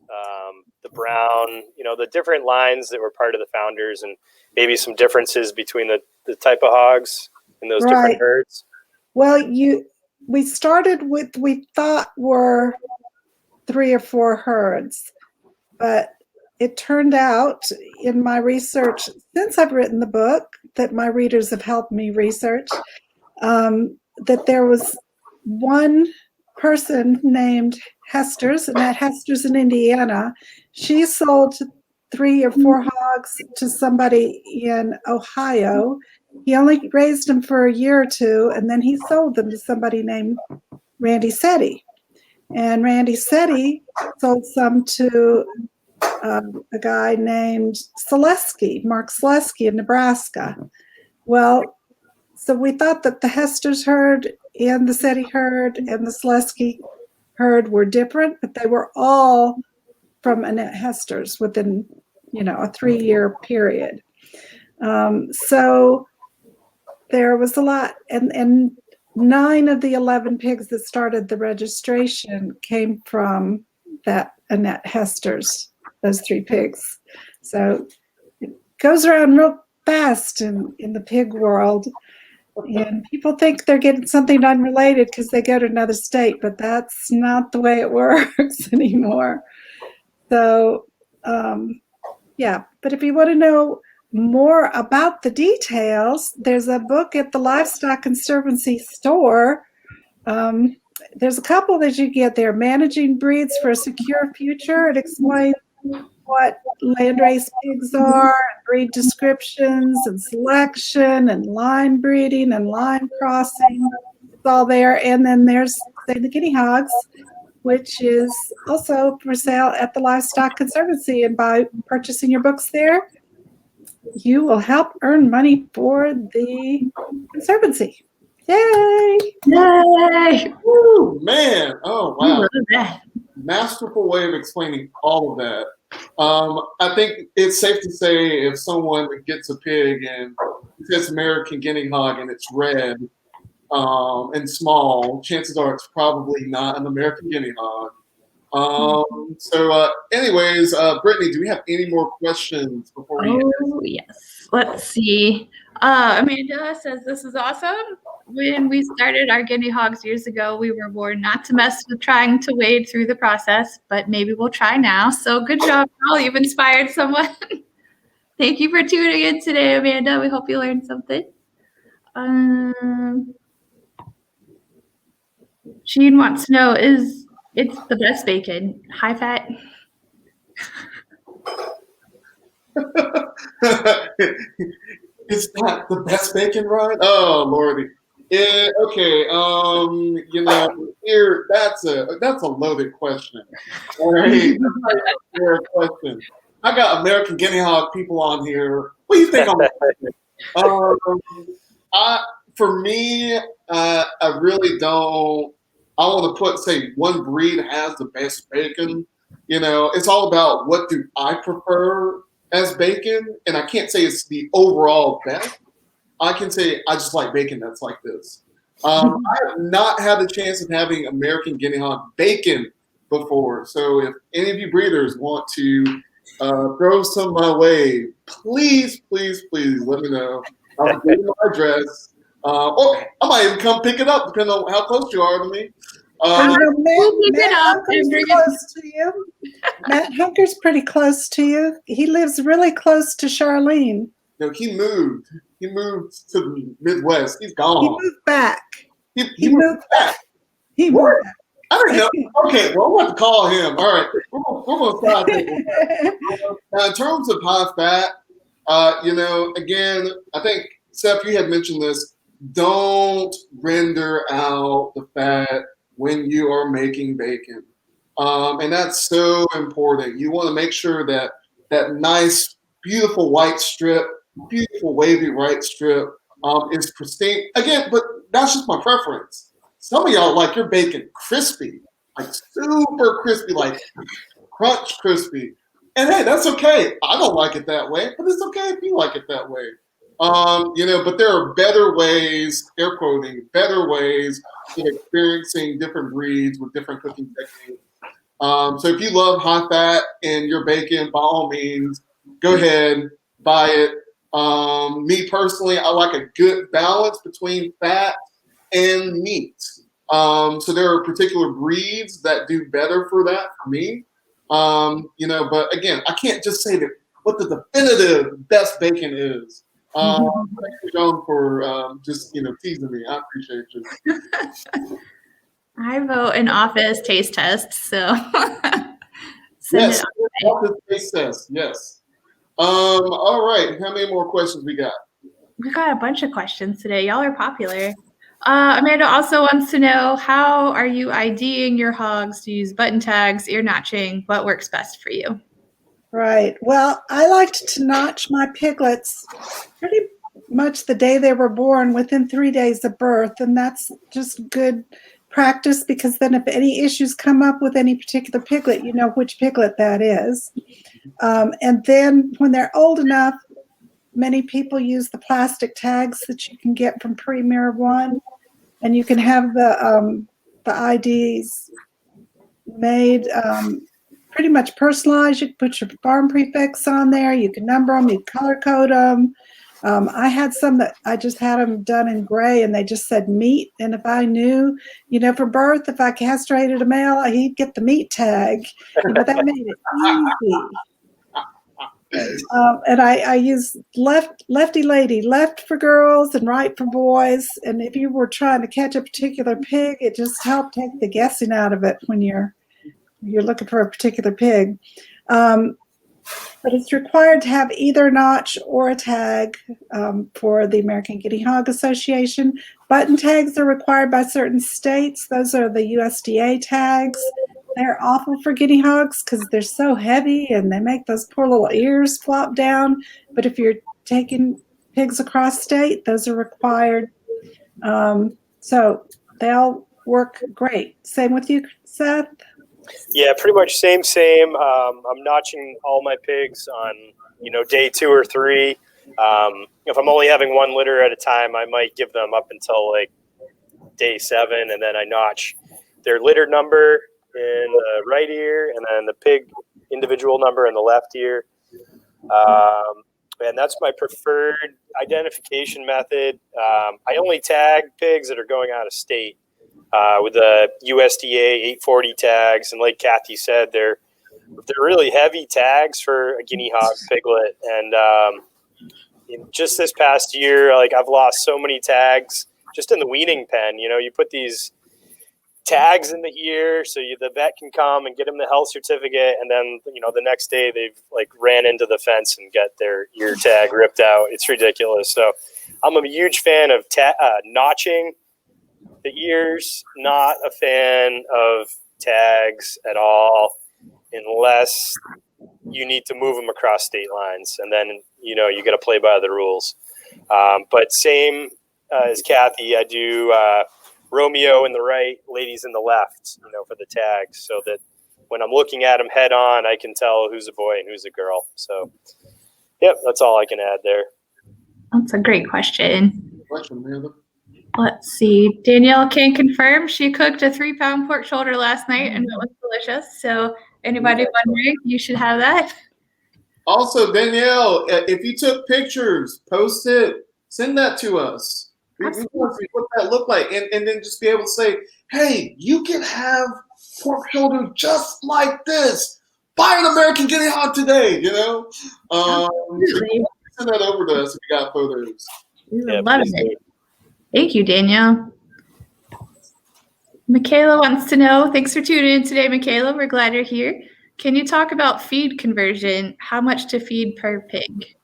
the Brown, the different lines that were part of the founders, and maybe some differences between the type of hogs in those different herds. Well, we started with, we thought were 3 or 4 herds, but it turned out in my research, since I've written the book, that my readers have helped me research, that there was one person named Hester's, and that Hester's in Indiana. She sold 3 or 4 hogs to somebody in Ohio. He only raised them for a year or 2, and then he sold them to somebody named Randy Setti. And Randy Setti sold some to a guy named Mark Selesky in Nebraska. Well, so we thought that the Hester's herd and the Setti herd and the Selesky herd were different, but they were all from Annette Hester's within, a 3-year period. So there was a lot, and 9 of the 11 pigs that started the registration came from that Annette Hester's, those 3 pigs. So it goes around real fast in the pig world, and people think they're getting something unrelated because they go to another state, but that's not the way it works anymore. So, but if you want to know more about the details, there's a book at the Livestock Conservancy store. There's a couple that you get there, Managing Breeds for a Secure Future. It explains what landrace pigs are, and breed descriptions and selection and line breeding and line crossing. It's all there. And then there's the Guinea Hogs, which is also for sale at the Livestock Conservancy. And by purchasing your books there, you will help earn money for the Conservancy. Yay! Yay! Woo, man. Oh, wow. I love that. Masterful way of explaining all of that. I think it's safe to say if someone gets a pig and it says American Guinea Hog and it's red and small, chances are it's probably not an American Guinea Hog. Anyways, Brittany, do we have any more questions before we? Oh, yes. Let's see. Amanda says, this is awesome. When we started our guinea hogs years ago, we were warned not to mess with trying to wade through the process, but maybe we'll try now. So good job, Paul. You've inspired someone. Thank you for tuning in today, Amanda. We hope you learned something. Jean wants to know, is it's the best bacon high fat? Is that the best bacon, right? Oh, Lordy. Yeah, okay. Here that's a loaded question. All right. Question. I got American Guinea Hog people on here. What do you think for me, I really don't. I want to say one breed has the best bacon. It's all about what do I prefer as bacon, and I can't say it's the overall best. I can say I just like bacon that's like this. I have not had the chance of having American Guinea Hog bacon before, so if any of you breeders want to throw some my way, please let me know. I'll give you my address. I might even come pick it up depending on how close you are to me. Matt Hunker's pretty close to you. He lives really close to Charlene. No, he moved. He moved to the Midwest. He's gone. He moved back. He moved back. He moved back. I don't know. Okay, well, I'm going to call him. All right, we're going to start there. Now, in terms of high fat, again, I think, Seth, you had mentioned this. Don't render out the fat when you are making bacon. And that's so important. You want to make sure that that nice, beautiful white strip, beautiful wavy white strip is pristine. Again, but that's just my preference. Some of y'all like your bacon crispy, like super crispy, like crunch crispy. And hey, that's okay. I don't like it that way, but it's okay if you like it that way. But there are better ways, air quoting, better ways of experiencing different breeds with different cooking techniques. So if you love high fat in your bacon, by all means, go ahead, buy it. Me personally, I like a good balance between fat and meat. So there are particular breeds that do better for that for me. But again, I can't just say that what the definitive best bacon is. Thank you, John, for just teasing me. I appreciate you. I vote in office taste test, so yes, office taste test. Yes. All right. How many more questions we got? We got a bunch of questions today. Y'all are popular. Amanda also wants to know, how are you IDing your hogs? Do you use button tags, ear notching? What works best for you? Right. Well, I liked to notch my piglets pretty much the day they were born, within 3 days of birth. And that's just good practice, because then if any issues come up with any particular piglet, you know which piglet that is. And then when they're old enough, many people use the plastic tags that you can get from Premier One, and you can have the IDs made pretty much personalized. You can put your farm prefix on there. You can number them. You can color code them. I had some that I just had them done in gray, and they just said meat. And if I knew, for birth, if I castrated a male, he'd get the meat tag. But that made it easy. And I use lefty lady, left for girls and right for boys. And if you were trying to catch a particular pig, it just helped take the guessing out of it when you're looking for a particular pig. But it's required to have either a notch or a tag for the American Guinea Hog Association. Button tags are required by certain states. Those are the USDA tags. They're awful for guinea hogs because they're so heavy and they make those poor little ears flop down. But if you're taking pigs across state, those are required. So they all work great. Same with you, Seth? Yeah, pretty much same. I'm notching all my pigs on, day 2 or 3. If I'm only having one litter at a time, I might give them up until like day 7, and then I notch their litter number in the right ear, and then the pig individual number in the left ear. And that's my preferred identification method. I only tag pigs that are going out of state with the USDA 840 tags, and like Cathy said, they're really heavy tags for a guinea hog piglet. And just this past year, I've lost so many tags just in the weaning pen. You put these tags in the ear so the vet can come and get them the health certificate, and then the next day they've ran into the fence and got their ear tag ripped out. It's ridiculous. So I'm a huge fan of notching the ears, not a fan of tags at all, unless you need to move them across state lines, and then you got to play by the rules. But same as Cathy, I do Romeo in the right, ladies in the left, for the tags, so that when I'm looking at them head on, I can tell who's a boy and who's a girl. So, yep, that's all I can add there. That's a great question. Let's see. Danielle can confirm she cooked a 3-pound pork shoulder last night, and it was delicious. So anybody wondering, you should have that. Also, Danielle, if you took pictures, post it, send that to us. We want to see what that looked like, and then just be able to say, hey, you can have pork shoulder just like this. Buy an American Guinea Hog today, Absolutely. Send that over to us if you got photos. We would love it. Thank you, Danielle. Michaela wants to know, thanks for tuning in today, Michaela. We're glad you're here. Can you talk about feed conversion? How much to feed per pig?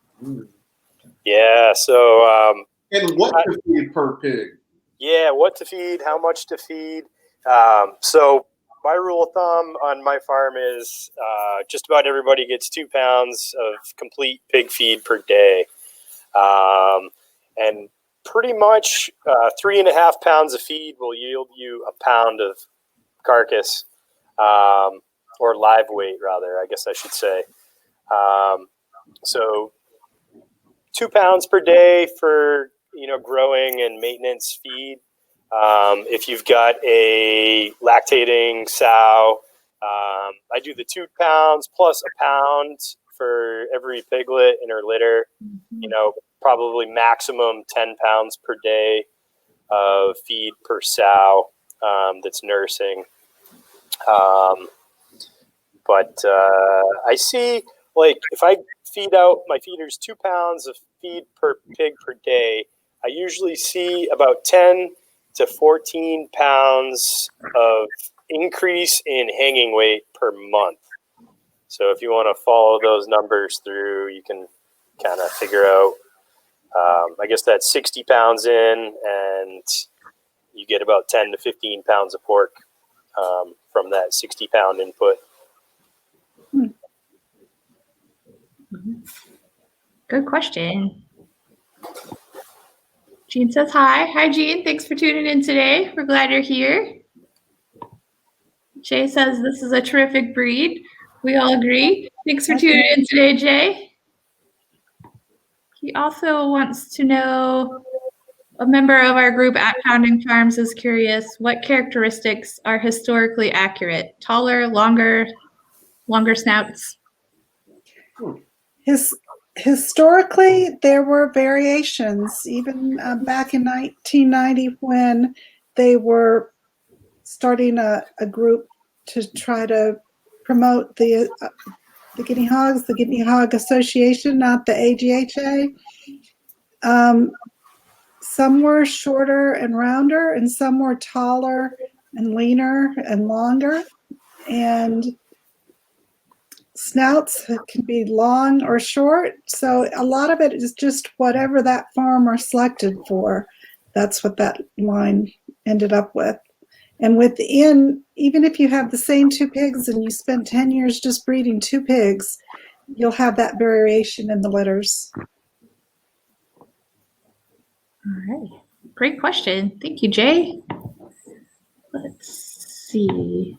Yeah, so... and what to feed per pig? Yeah, what to feed, how much to feed. So my rule of thumb on my farm is just about everybody gets 2 pounds of complete pig feed per day. And pretty much 3.5 pounds of feed will yield you a pound of carcass, or live weight, rather, I guess I should say. So 2 pounds per day for, growing and maintenance feed. If you've got a lactating sow, I do the 2 pounds plus a pound for every piglet in her litter, probably maximum 10 pounds per day of feed per sow that's nursing. But I see, like, if I feed out my feeders 2 pounds of feed per pig per day, I usually see about 10 to 14 pounds of increase in hanging weight per month. So if you want to follow those numbers through, you can kind of figure out, I guess that's 60 pounds in, and you get about 10 to 15 pounds of pork from that 60-pound input. Good question. Jean says hi. Hi, Jean. Thanks for tuning in today. We're glad you're here. Jay says this is a terrific breed. We all agree. Thanks for tuning in today, Jay. He also wants to know, a member of our group at Pounding Farms is curious, what characteristics are historically accurate? Taller, longer snouts? Historically, there were variations, even back in 1990 when they were starting a group to try to promote the guinea hogs, the Guinea Hog Association, not the AGHA. Some were shorter and rounder, and some were taller and leaner and longer. And snouts can be long or short. So a lot of it is just whatever that farmer selected for. That's what that line ended up with. And within, even if you have the same 2 pigs and you spent 10 years just breeding 2 pigs, you'll have that variation in the litters. All right. Great question. Thank you, Jay. Let's see.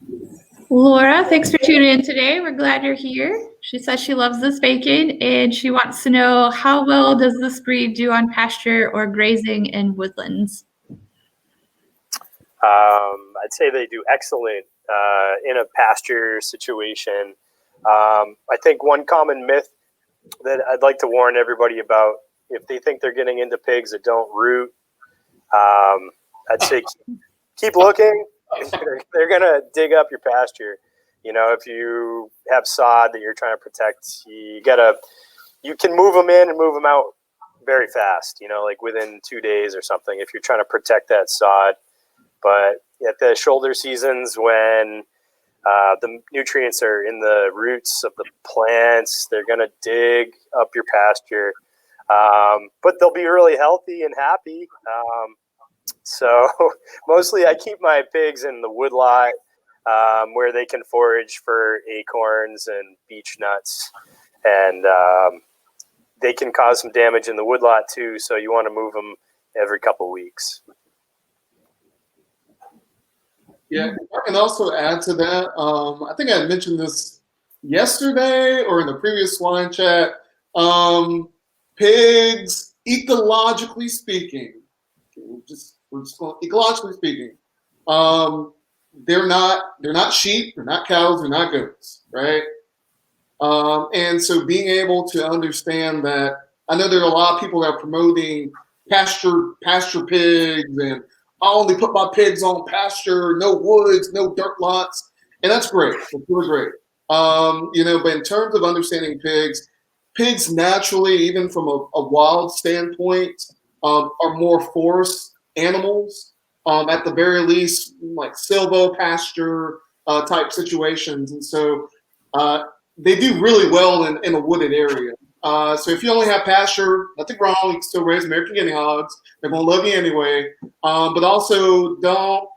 Laura, thanks for tuning in today. We're glad you're here. She says she loves this bacon, and she wants to know, how well does this breed do on pasture or grazing in woodlands? I'd say they do excellent in a pasture situation. I think one common myth that I'd like to warn everybody about, if they think they're getting into pigs that don't root, I'd say keep looking. They're going to dig up your pasture. If you have sod that you're trying to protect, you can move them in and move them out very fast, like within 2 days or something, if you're trying to protect that sod. But at the shoulder seasons, when the nutrients are in the roots of the plants, they're going to dig up your pasture. But they'll be really healthy and happy. So mostly I keep my pigs in the woodlot where they can forage for acorns and beech nuts. And they can cause some damage in the woodlot too, so you want to move them every couple weeks. Yeah, I can also add to that. I think I mentioned this yesterday or in the previous swine chat. Pigs, ecologically speaking, we're just going, ecologically speaking, they're not sheep, they're not cows, they're not goats, right? And so being able to understand that, I know there are a lot of people that are promoting pasture pigs, and I only put my pigs on pasture, no woods, no dirt lots, and that's great. That's really great. But in terms of understanding pigs naturally, even from a wild standpoint, are more forest animals. At the very least, like silvopasture type situations, and so they do really well in a wooded area. So if you only have pasture, nothing wrong. You can still raise American Guinea Hogs. They're going to love you anyway. But also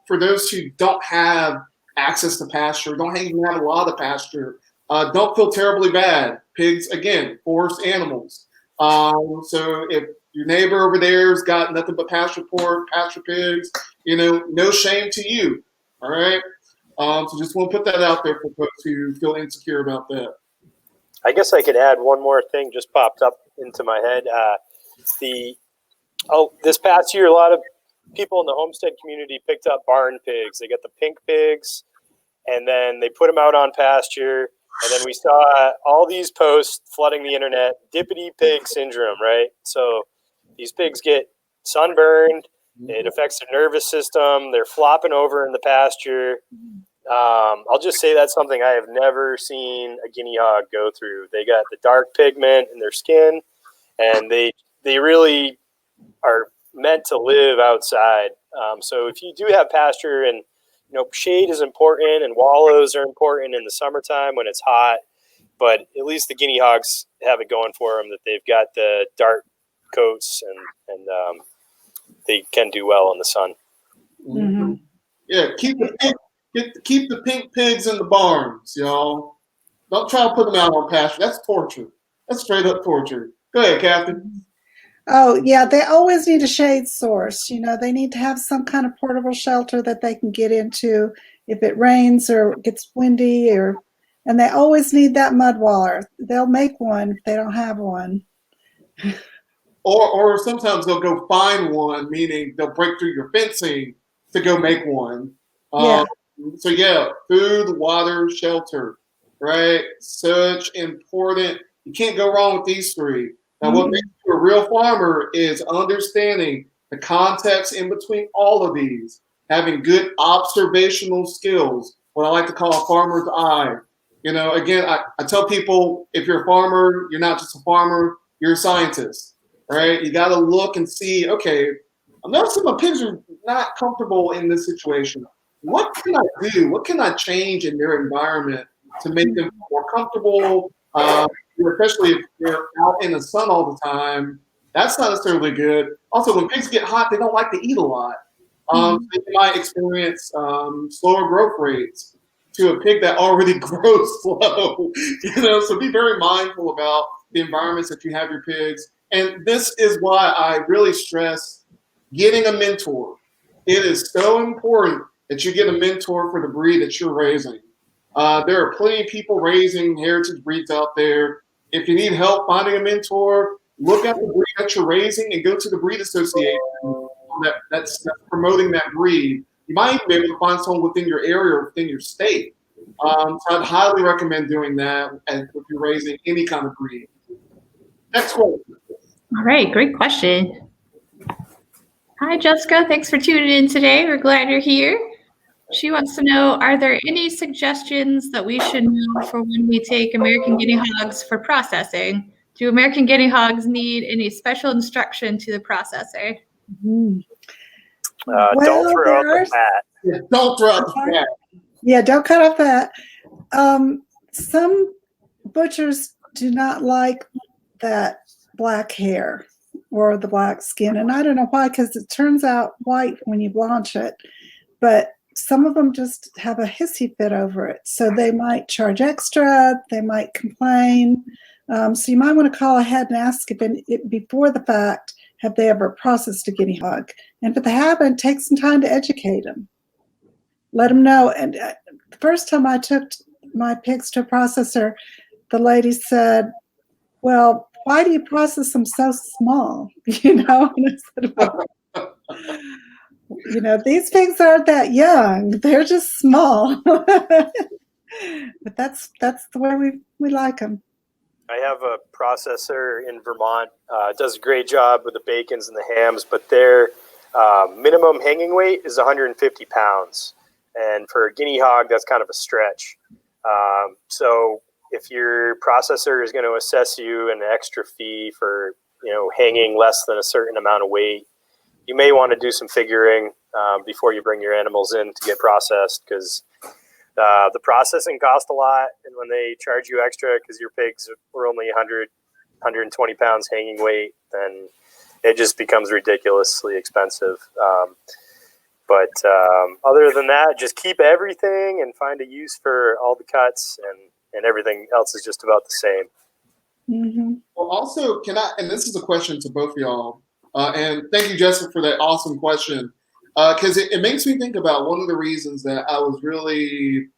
for those who don't have access to pasture, don't even have a lot of pasture, don't feel terribly bad. Pigs, again, forest animals. So if your neighbor over there's got nothing but pasture pork, pasture pigs, no shame to you. All right. So just want to put that out there for folks who feel insecure about that. I guess I could add one more thing just popped up into my head. This past year, a lot of people in the homestead community picked up barn pigs. They got the pink pigs, and then they put them out on pasture. And then we saw all these posts flooding the internet, dippity pig syndrome, right? So these pigs get sunburned. It affects their nervous system. They're flopping over in the pasture. I'll just say that's something I have never seen a guinea hog go through. They got the dark pigment in their skin, and they really are meant to live outside. So if you do have pasture, and shade is important, and wallows are important in the summertime when it's hot, but at least the guinea hogs have it going for them that they've got the dark coats and they can do well in the sun. Mm-hmm. Yeah, keep the pink pigs in the barns, y'all. Don't try to put them out on pasture. That's torture. That's straight up torture. Go ahead, Kathy. Oh, yeah, they always need a shade source. They need to have some kind of portable shelter that they can get into if it rains or gets windy, and they always need that mud waller. They'll make one if they don't have one. Or sometimes they'll go find one, meaning they'll break through your fencing to go make one. Yeah. So yeah, food, water, shelter, right? Such important. You can't go wrong with these three. Now, what makes you a real farmer is understanding the context in between all of these, having good observational skills, what I like to call a farmer's eye. Again, I tell people, if you're a farmer, you're not just a farmer, you're a scientist, right? You got to look and see, okay, I'm noticing my pigs are not comfortable in this situation. What can I do? What can I change in their environment to make them more comfortable? Especially if they're out in the sun all the time, that's not necessarily good. Also, when pigs get hot, they don't like to eat a lot. So they might experience slower growth rates to a pig that already grows slow. So be very mindful about the environments that you have your pigs. And this is why I really stress getting a mentor. It is so important that you get a mentor for the breed that you're raising. There are plenty of people raising heritage breeds out there. If you need help finding a mentor, look at the breed that you're raising and go to the breed association that's promoting that breed. You might even be able to find someone within your area or within your state. So I'd highly recommend doing that if you're raising any kind of breed. Next question. All right, great question. Hi, Jessica. Thanks for tuning in today. We're glad you're here. She wants to know, are there any suggestions that we should know for when we take American Guinea Hogs for processing? Do American Guinea Hogs need any special instruction to the processor? Don't throw out the fat. Yeah, don't throw out the fat. Yeah, don't cut off that. Some butchers do not like that black hair or the black skin, and I don't know why, because it turns out white when you blanch it, but some of them just have a hissy fit over it. So they might charge extra, they might complain. So you might want to call ahead and ask if before the fact, have they ever processed a guinea hog? And if they haven't, take some time to educate them. Let them know. And the first time I took my pigs to a processor, the lady said, well, why do you process them so small? And I said, well, these pigs aren't that young. They're just small. But that's the way we like them. I have a processor in Vermont. Does a great job with the bacons and the hams, but their minimum hanging weight is 150 pounds. And for a guinea hog, that's kind of a stretch. So if your processor is going to assess you an extra fee for, hanging less than a certain amount of weight, you may want to do some figuring before you bring your animals in to get processed, because the processing costs a lot. And when they charge you extra because your pigs were only 100, 120 pounds hanging weight, then it just becomes ridiculously expensive. But other than that, just keep everything and find a use for all the cuts, and everything else is just about the same. Mm-hmm. Well, also, and this is a question to both of y'all, And thank you, Jessica, for that awesome question. Because it makes me think about one of the reasons that I was really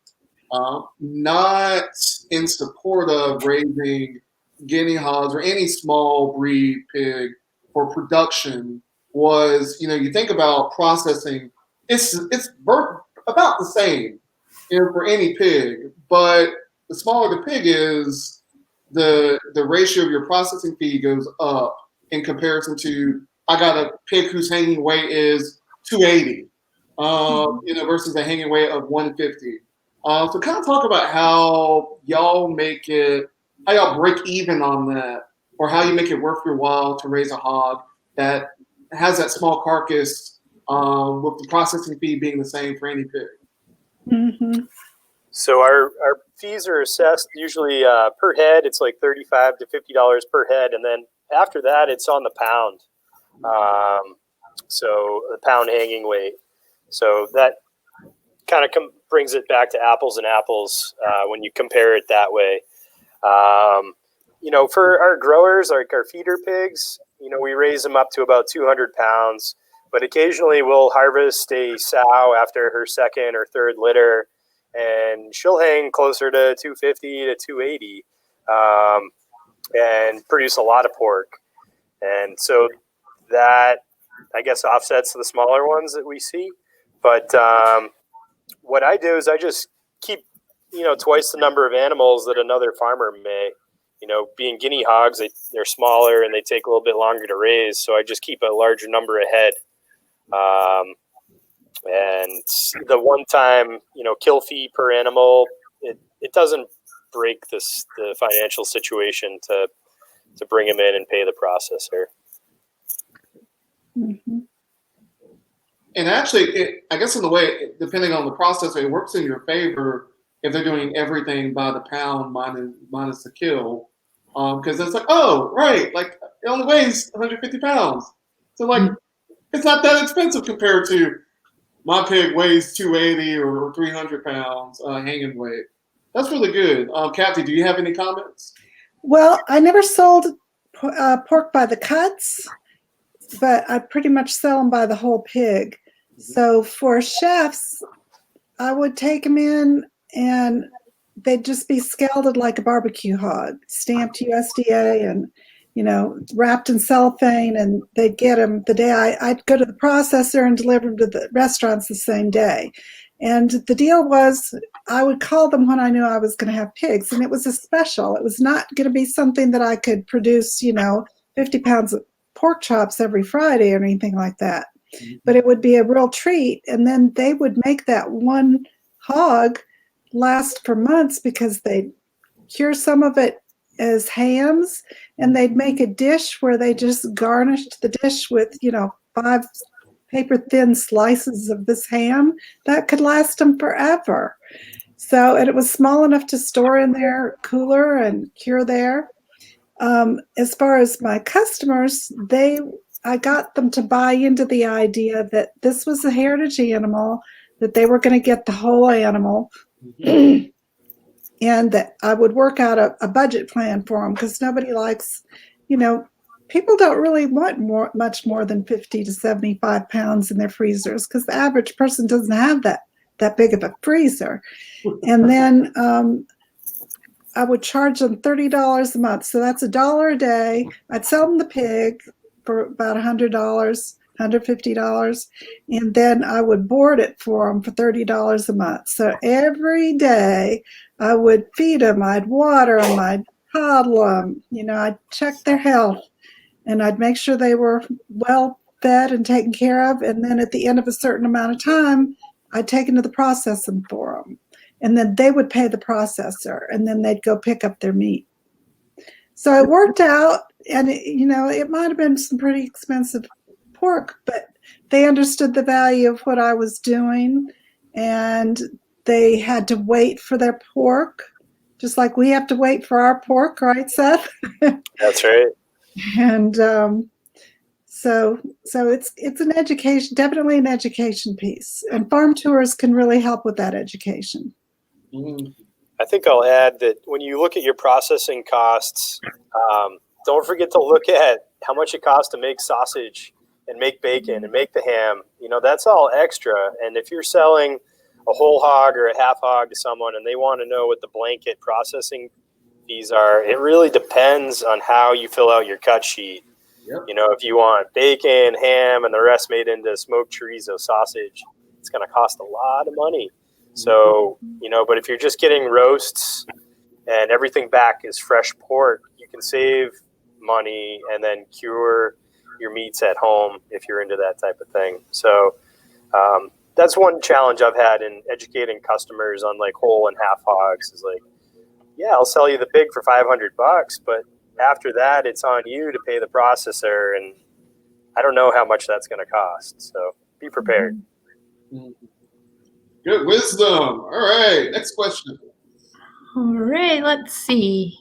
not in support of raising guinea hogs or any small breed pig for production was, you think about processing, it's about the same, for any pig, but the smaller the pig is, the ratio of your processing fee goes up in comparison to, I got a pig whose hanging weight is 280, versus a hanging weight of 150. So kind of talk about how y'all how y'all break even on that, or how you make it worth your while to raise a hog that has that small carcass, with the processing fee being the same for any pig. Mm-hmm. So our fees are assessed usually per head. It's like $35 to $50 per head, and then after that, it's on the pound. So the pound hanging weight. So that kind of brings it back to apples and apples when you compare it that way. For our growers, like our feeder pigs, we raise them up to about 200 pounds, but occasionally we'll harvest a sow after her second or third litter, and she'll hang closer to 250 to 280 and produce a lot of pork. And so that, I guess, offsets the smaller ones that we see. But what I do is I just keep, twice the number of animals that another farmer may. Being guinea hogs, they're smaller and they take a little bit longer to raise. So I just keep a larger number ahead. And the one-time, kill fee per animal, it doesn't break the financial situation to bring them in and pay the processor. Mm-hmm. And actually, I guess in the way, depending on the processor, it works in your favor if they're doing everything by the pound minus the kill. Because it's like, oh, right, like it only weighs 150 pounds. So it's not that expensive compared to my pig weighs 280 or 300 pounds hanging weight. That's really good. Cathy, do you have any comments? Well, I never sold pork by the cuts, but I pretty much sell them by the whole pig. So for chefs, I would take them in and they'd just be scalded like a barbecue hog, stamped USDA and, wrapped in cellophane, and they'd get them the day I'd go to the processor and deliver them to the restaurants the same day. And the deal was I would call them when I knew I was going to have pigs, and it was a special. It was not going to be something that I could produce, 50 pounds of pork chops every Friday or anything like that. But it would be a real treat. And then they would make that one hog last for months because they'd cure some of it as hams, and they'd make a dish where they just garnished the dish with, 5 paper thin slices of this ham that could last them forever. So, and it was small enough to store in their cooler and cure there. As far as my customers, I got them to buy into the idea that this was a heritage animal, that they were going to get the whole animal, and that I would work out a budget plan for them, because nobody likes, people don't really want much more than 50 to 75 pounds in their freezers, because the average person doesn't have that big of a freezer. And then I would charge them $30 a month. So that's $1 a day. I'd sell them the pig for about $100, $150. And then I would board it for them for $30 a month. So every day I would feed them, I'd water them, I'd coddle them, I'd check their health, and I'd make sure they were well fed and taken care of. And then at the end of a certain amount of time, I'd take them to the processing for them. And then they would pay the processor, and then they'd go pick up their meat. So it worked out, and it might have been some pretty expensive pork, but they understood the value of what I was doing, and they had to wait for their pork, just like we have to wait for our pork, right, Seth? That's right. And so it's an education, definitely an education piece, and farm tours can really help with that education. I think I'll add that when you look at your processing costs, don't forget to look at how much it costs to make sausage and make bacon and make the ham. You know, that's all extra. And if you're selling a whole hog or a half hog to someone and they want to know what the blanket processing fees are, it really depends on how you fill out your cut sheet. Yep. You know, if you want bacon, ham, and the rest made into smoked chorizo sausage, it's going to cost a lot of money. So, you know, but if you're just getting roasts and everything back is fresh pork, you can save money and then cure your meats at home if you're into that type of thing. So that's one challenge I've had in educating customers on like whole and half hogs is like, yeah, I'll sell you the pig for $500, but after that, it's on you to pay the processor, and I don't know how much that's going to cost. So be prepared. Good wisdom. All right, next question. All right, let's see.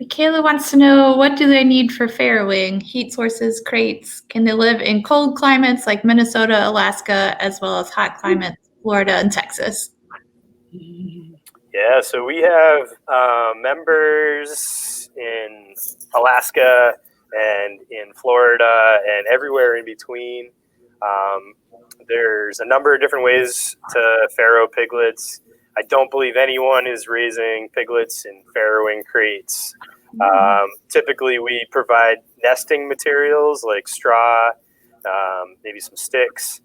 Michaela wants to know, what do they need for farrowing? Heat sources, crates. Can they live in cold climates like Minnesota, Alaska, as well as hot climates, Florida and Texas? Yeah, so we have members in Alaska and in Florida and everywhere in between. There's a number of different ways to farrow piglets. I don't believe anyone is raising piglets in farrowing crates. Typically, we provide nesting materials like straw, maybe some sticks,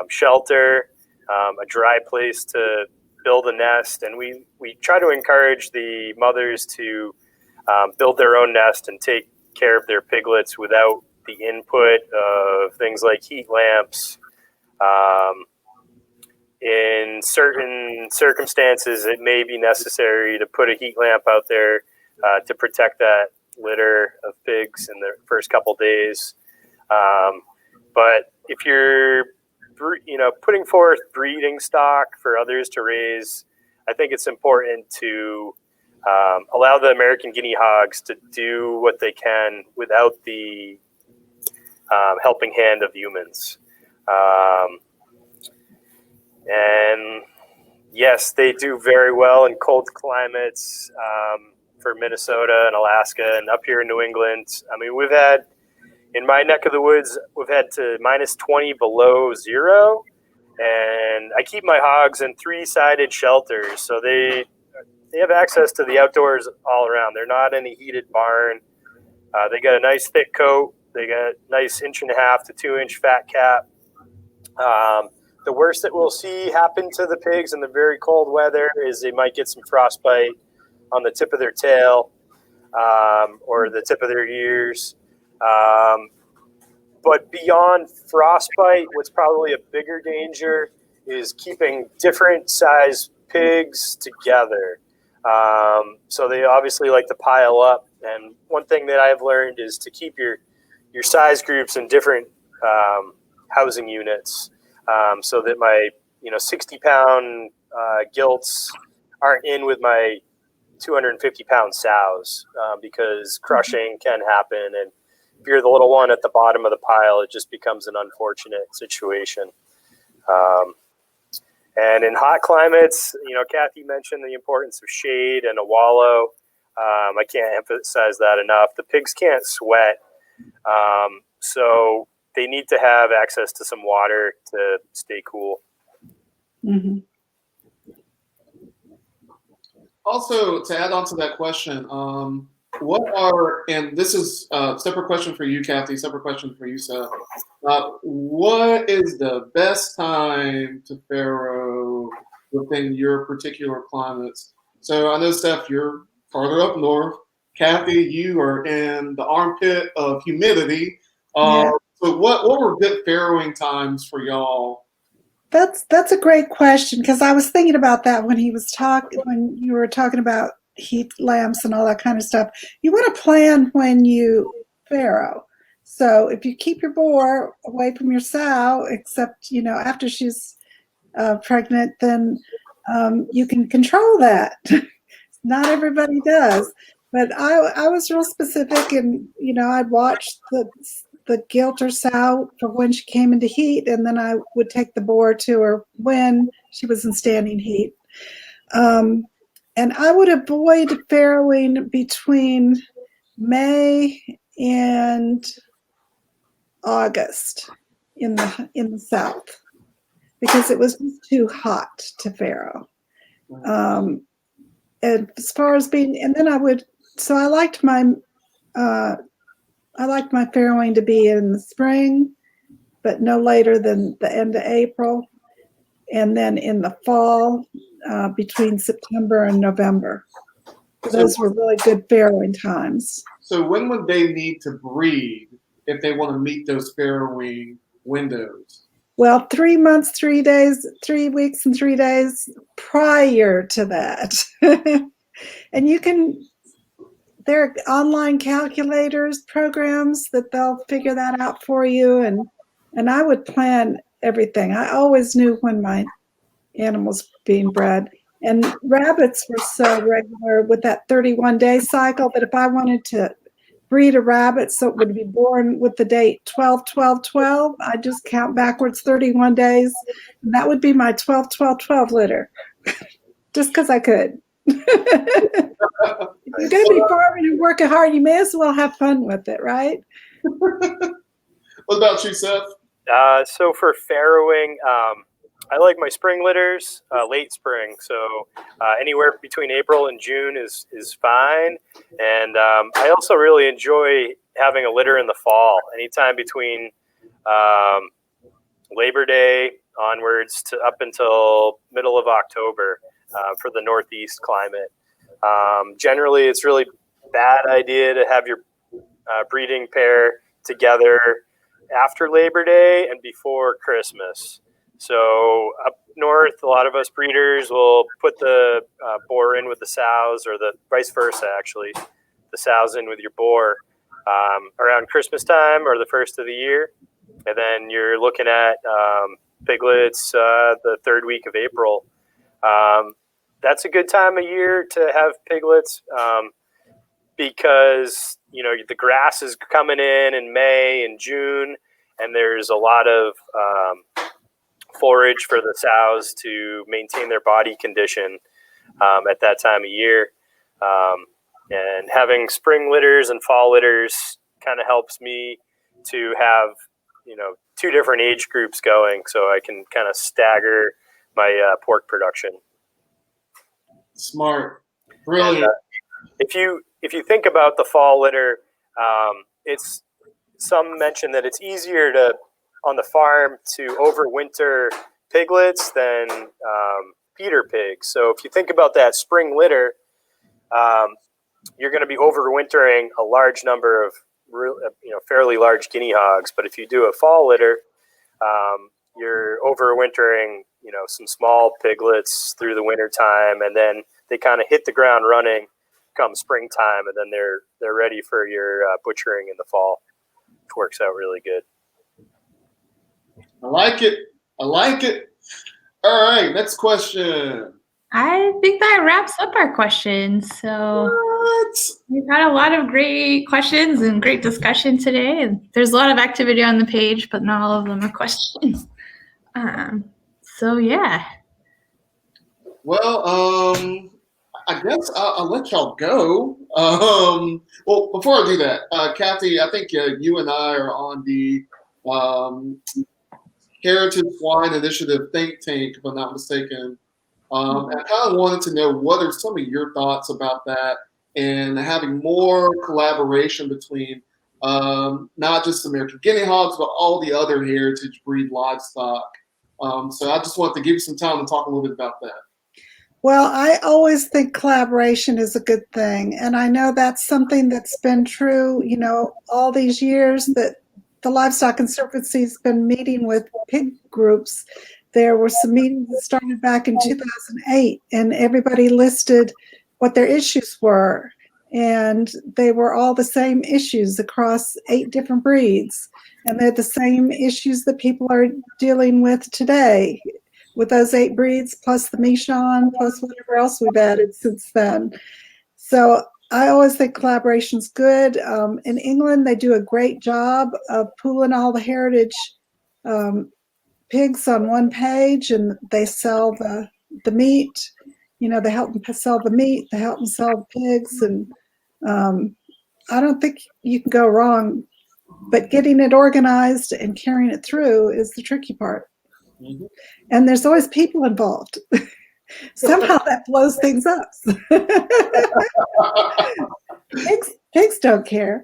shelter, a dry place to build a nest, and we try to encourage the mothers to build their own nest and take care of their piglets without the input of things like heat lamps. In certain circumstances, it may be necessary to put a heat lamp out there to protect that litter of pigs in the first couple days. But if you're putting forth breeding stock for others to raise, I think it's important to allow the American Guinea Hogs to do what they can without the helping hand of humans. And yes, they do very well in cold climates for Minnesota and Alaska and up here in New England. I mean, we've had, in my neck of the woods, we've had to minus 20 below zero. And I keep my hogs in 3-sided shelters. So they have access to the outdoors all around. They're not in a heated barn. They got a nice thick coat. They got a nice 1.5 to 2 inch fat cap. The worst that we'll see happen to the pigs in the very cold weather is they might get some frostbite on the tip of their tail or the tip of their ears. But beyond frostbite, what's probably a bigger danger is keeping different size pigs together. So they obviously like to pile up. And one thing that I've learned is to keep your size groups in different housing units. So that my 60-pound gilts aren't in with my 250-pound sows because crushing can happen, and if you're the little one at the bottom of the pile, it just becomes an unfortunate situation. And in hot climates, Cathy mentioned the importance of shade and a wallow. I can't emphasize that enough. The pigs can't sweat, so they need to have access to some water to stay cool. Mm-hmm. Also, to add on to that question, and this is a separate question for you, Cathy, separate question for you, Seth. What is the best time to farrow within your particular climates? So I know, Seth, you're farther up north. Cathy, you are in the armpit of humidity. Yeah. So what were good farrowing times for y'all? That's a great question, because I was thinking about that when you were talking about heat lamps and all that kind of stuff. You want to plan when you farrow. So if you keep your boar away from your sow, except after she's pregnant, then you can control that. Not everybody does, but I was real specific, and I'd watch the gilt or sow for when she came into heat, and then I would take the boar to her when she was in standing heat. And I would avoid farrowing between May and August in the south, because it was too hot to farrow. And as far as being, and then I liked my farrowing to be in the spring, but no later than the end of April, and then in the fall, between September and November. Those were really good farrowing times. So when would they need to breed if they want to meet those farrowing windows? Well, 3 months, 3 days, 3 weeks and 3 days prior to that. And there are online calculators, programs that they'll figure that out for you. And I would plan everything. I always knew when my animals being bred. And rabbits were so regular with that 31-day cycle that if I wanted to breed a rabbit so it would be born with the date 12-12-12, I'd just count backwards 31 days. And that would be my 12-12-12 litter, just because I could. If you're going to be farming and working hard, you may as well have fun with it, right? What about you, Seth? So for farrowing, I like my spring litters, late spring. So anywhere between April and June is fine. And I also really enjoy having a litter in the fall, anytime between Labor Day onwards to up until middle of October for the Northeast climate. Generally, it's really bad idea to have your breeding pair together after Labor Day and before Christmas. So up north, a lot of us breeders will put the boar in with the sows, or the vice versa, actually, the sows in with your boar around Christmas time or the first of the year. And then you're looking at piglets the third week of April. That's a good time of year to have piglets because, the grass is coming in May and June, and there's a lot of forage for the sows to maintain their body condition at that time of year. And having spring litters and fall litters kind of helps me to have, 2 different age groups going, so I can kind of stagger my pork production. Smart. Brilliant. And, if you think about the fall litter, it's some mention that it's easier on the farm to overwinter piglets than feeder pigs. So if you think about that spring litter, you're going to be overwintering a large number of fairly large guinea hogs. But if you do a fall litter, you're overwintering some small piglets through the winter time, and then they kind of hit the ground running come springtime, and then they're ready for your butchering in the fall, which works out really good. I like it. All right, next question. I think that wraps up our questions. So we've had a lot of great questions and great discussion today. And there's a lot of activity on the page, but not all of them are questions. So yeah. Well, I guess I'll let y'all go. Well, before I do that, Cathy, I think you and I are on the Heritage Swine Initiative think tank, if I'm not mistaken. And I kind of wanted to know what are some of your thoughts about that and having more collaboration between not just American Guinea Hogs, but all the other heritage breed livestock. So I just wanted to give you some time to talk a little bit about that. Well, I always think collaboration is a good thing. And I know that's something that's been true, all these years that the Livestock Conservancy has been meeting with pig groups. There were some meetings that started back in 2008, and everybody listed what their issues were. And they were all the same issues across 8 different breeds. And they're the same issues that people are dealing with today with those 8 breeds, plus the Michon, plus whatever else we've added since then. So I always think collaboration's good. In England, they do a great job of pooling all the heritage pigs on one page, and they sell the meat. They help them sell the meat, they help them sell the pigs, and I don't think you can go wrong. But getting it organized and carrying it through is the tricky part. Mhm. And there's always people involved. Somehow that blows things up. Pigs don't care.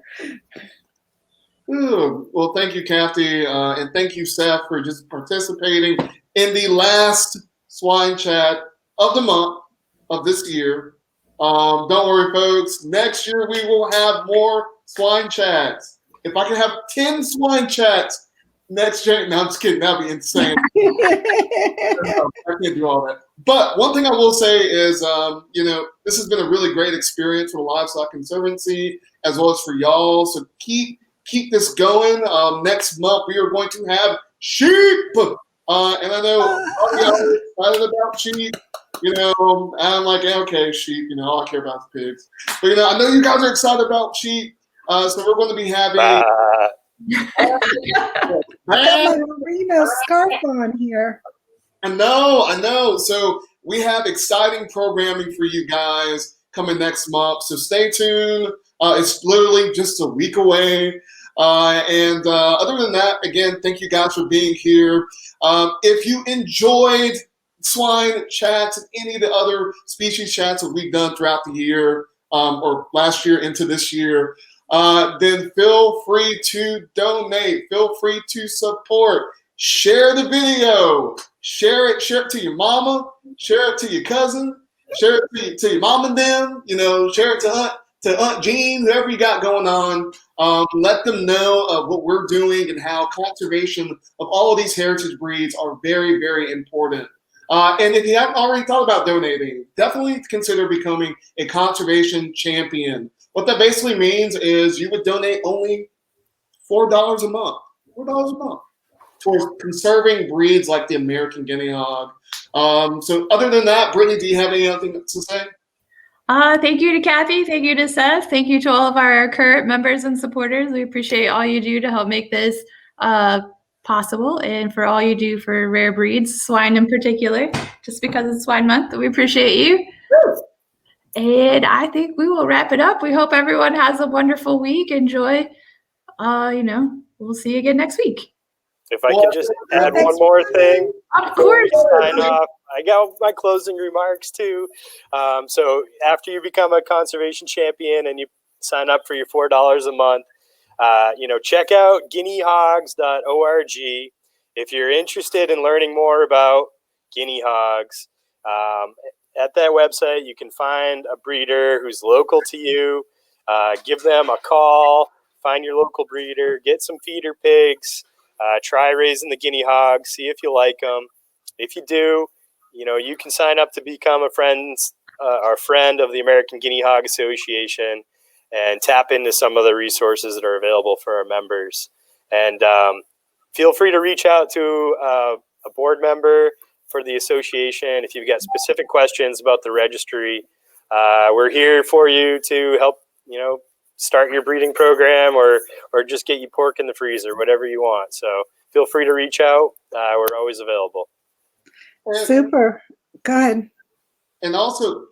Ooh, well, thank you, Cathy, and thank you, Seth, for just participating in the last Swine Chat of the month of this year. Don't worry, folks. Next year we will have more Swine Chats. If I can have 10 Swine Chats next year, no, I'm just kidding. That'd be insane. I can't do all that. But one thing I will say is, this has been a really great experience for the Livestock Conservancy as well as for y'all. So keep this going. Next month we are going to have sheep, and I know all y'all are excited about sheep. I'm like, okay, sheep. All I care about is pigs. But I know you guys are excited about sheep. So we're going to be having. I got my merino scarf on here. I know. So we have exciting programming for you guys coming next month. So stay tuned. It's literally just a week away. And other than that, again, thank you guys for being here. If you enjoyed Swine Chats and any of the other species chats that we've done throughout the year, or last year into this year, then feel free to donate. Feel free to support. Share the video. Share it to your mama. Share it to your cousin. Share it to your mom and them. Share it to Aunt Jean, whoever you got going on. Let them know of what we're doing and how conservation of all of these heritage breeds are very, very important. And if you haven't already thought about donating, definitely consider becoming a conservation champion. What that basically means is you would donate only $4 a month. $4 a month towards conserving breeds like the American Guinea Hog. So other than that, Brittany, do you have anything to say? Thank you to Cathy. Thank you to Seth. Thank you to all of our current members and supporters. We appreciate all you do to help make this possible, and for all you do for rare breeds, swine in particular, just because it's Swine Month. We appreciate you. And I think we will wrap it up. We hope everyone has a wonderful week. Enjoy. We'll see you again next week. If I can just add one more thing. Of course. Sign off. I got my closing remarks too. So after you become a conservation champion and you sign up for your $4 a month, check out guineahogs.org. If you're interested in learning more about guinea hogs, at that website you can find a breeder who's local to you. Give them a call. Find your local breeder. Get some feeder pigs. Try raising the guinea hogs. See if you like them. If you do, you can sign up to become a friend of the American Guinea Hog Association and tap into some of the resources that are available for our members. And feel free to reach out to a board member for the association if you've got specific questions about the registry. We're here for you to help, start your breeding program or just get you pork in the freezer, whatever you want. So feel free to reach out. We're always available. Super. Go ahead. And also,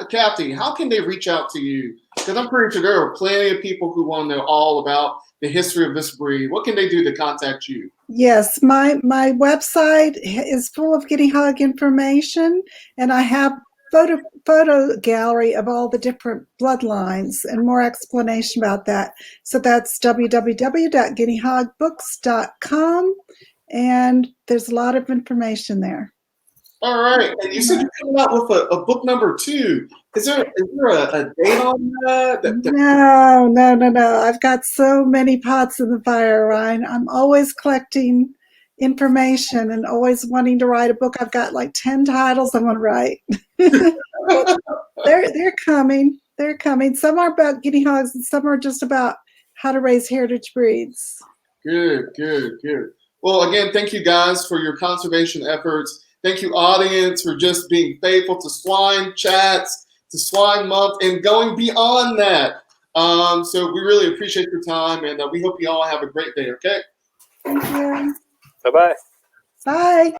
Cathy, how can they reach out to you? Because I'm pretty sure there are plenty of people who want to know all about the history of this breed. What can they do to contact you? Yes, my website is full of guinea hog information, and I have photo gallery of all the different bloodlines and more explanation about that. So that's www.guineahogbooks.com, and there's a lot of information there. All right, and you said you're coming out with a book number 2. Is there a date on that? No. I've got so many pots in the fire, Ryan. I'm always collecting information and always wanting to write a book. I've got like 10 titles I want to write. They're coming. They're coming. Some are about guinea hogs and some are just about how to raise heritage breeds. Good. Well, again, thank you guys for your conservation efforts. Thank you, audience, for just being faithful to Swine Chats, to Swine Month, and going beyond that. So we really appreciate your time, and we hope you all have a great day, okay? Thank you. Bye-bye. Bye.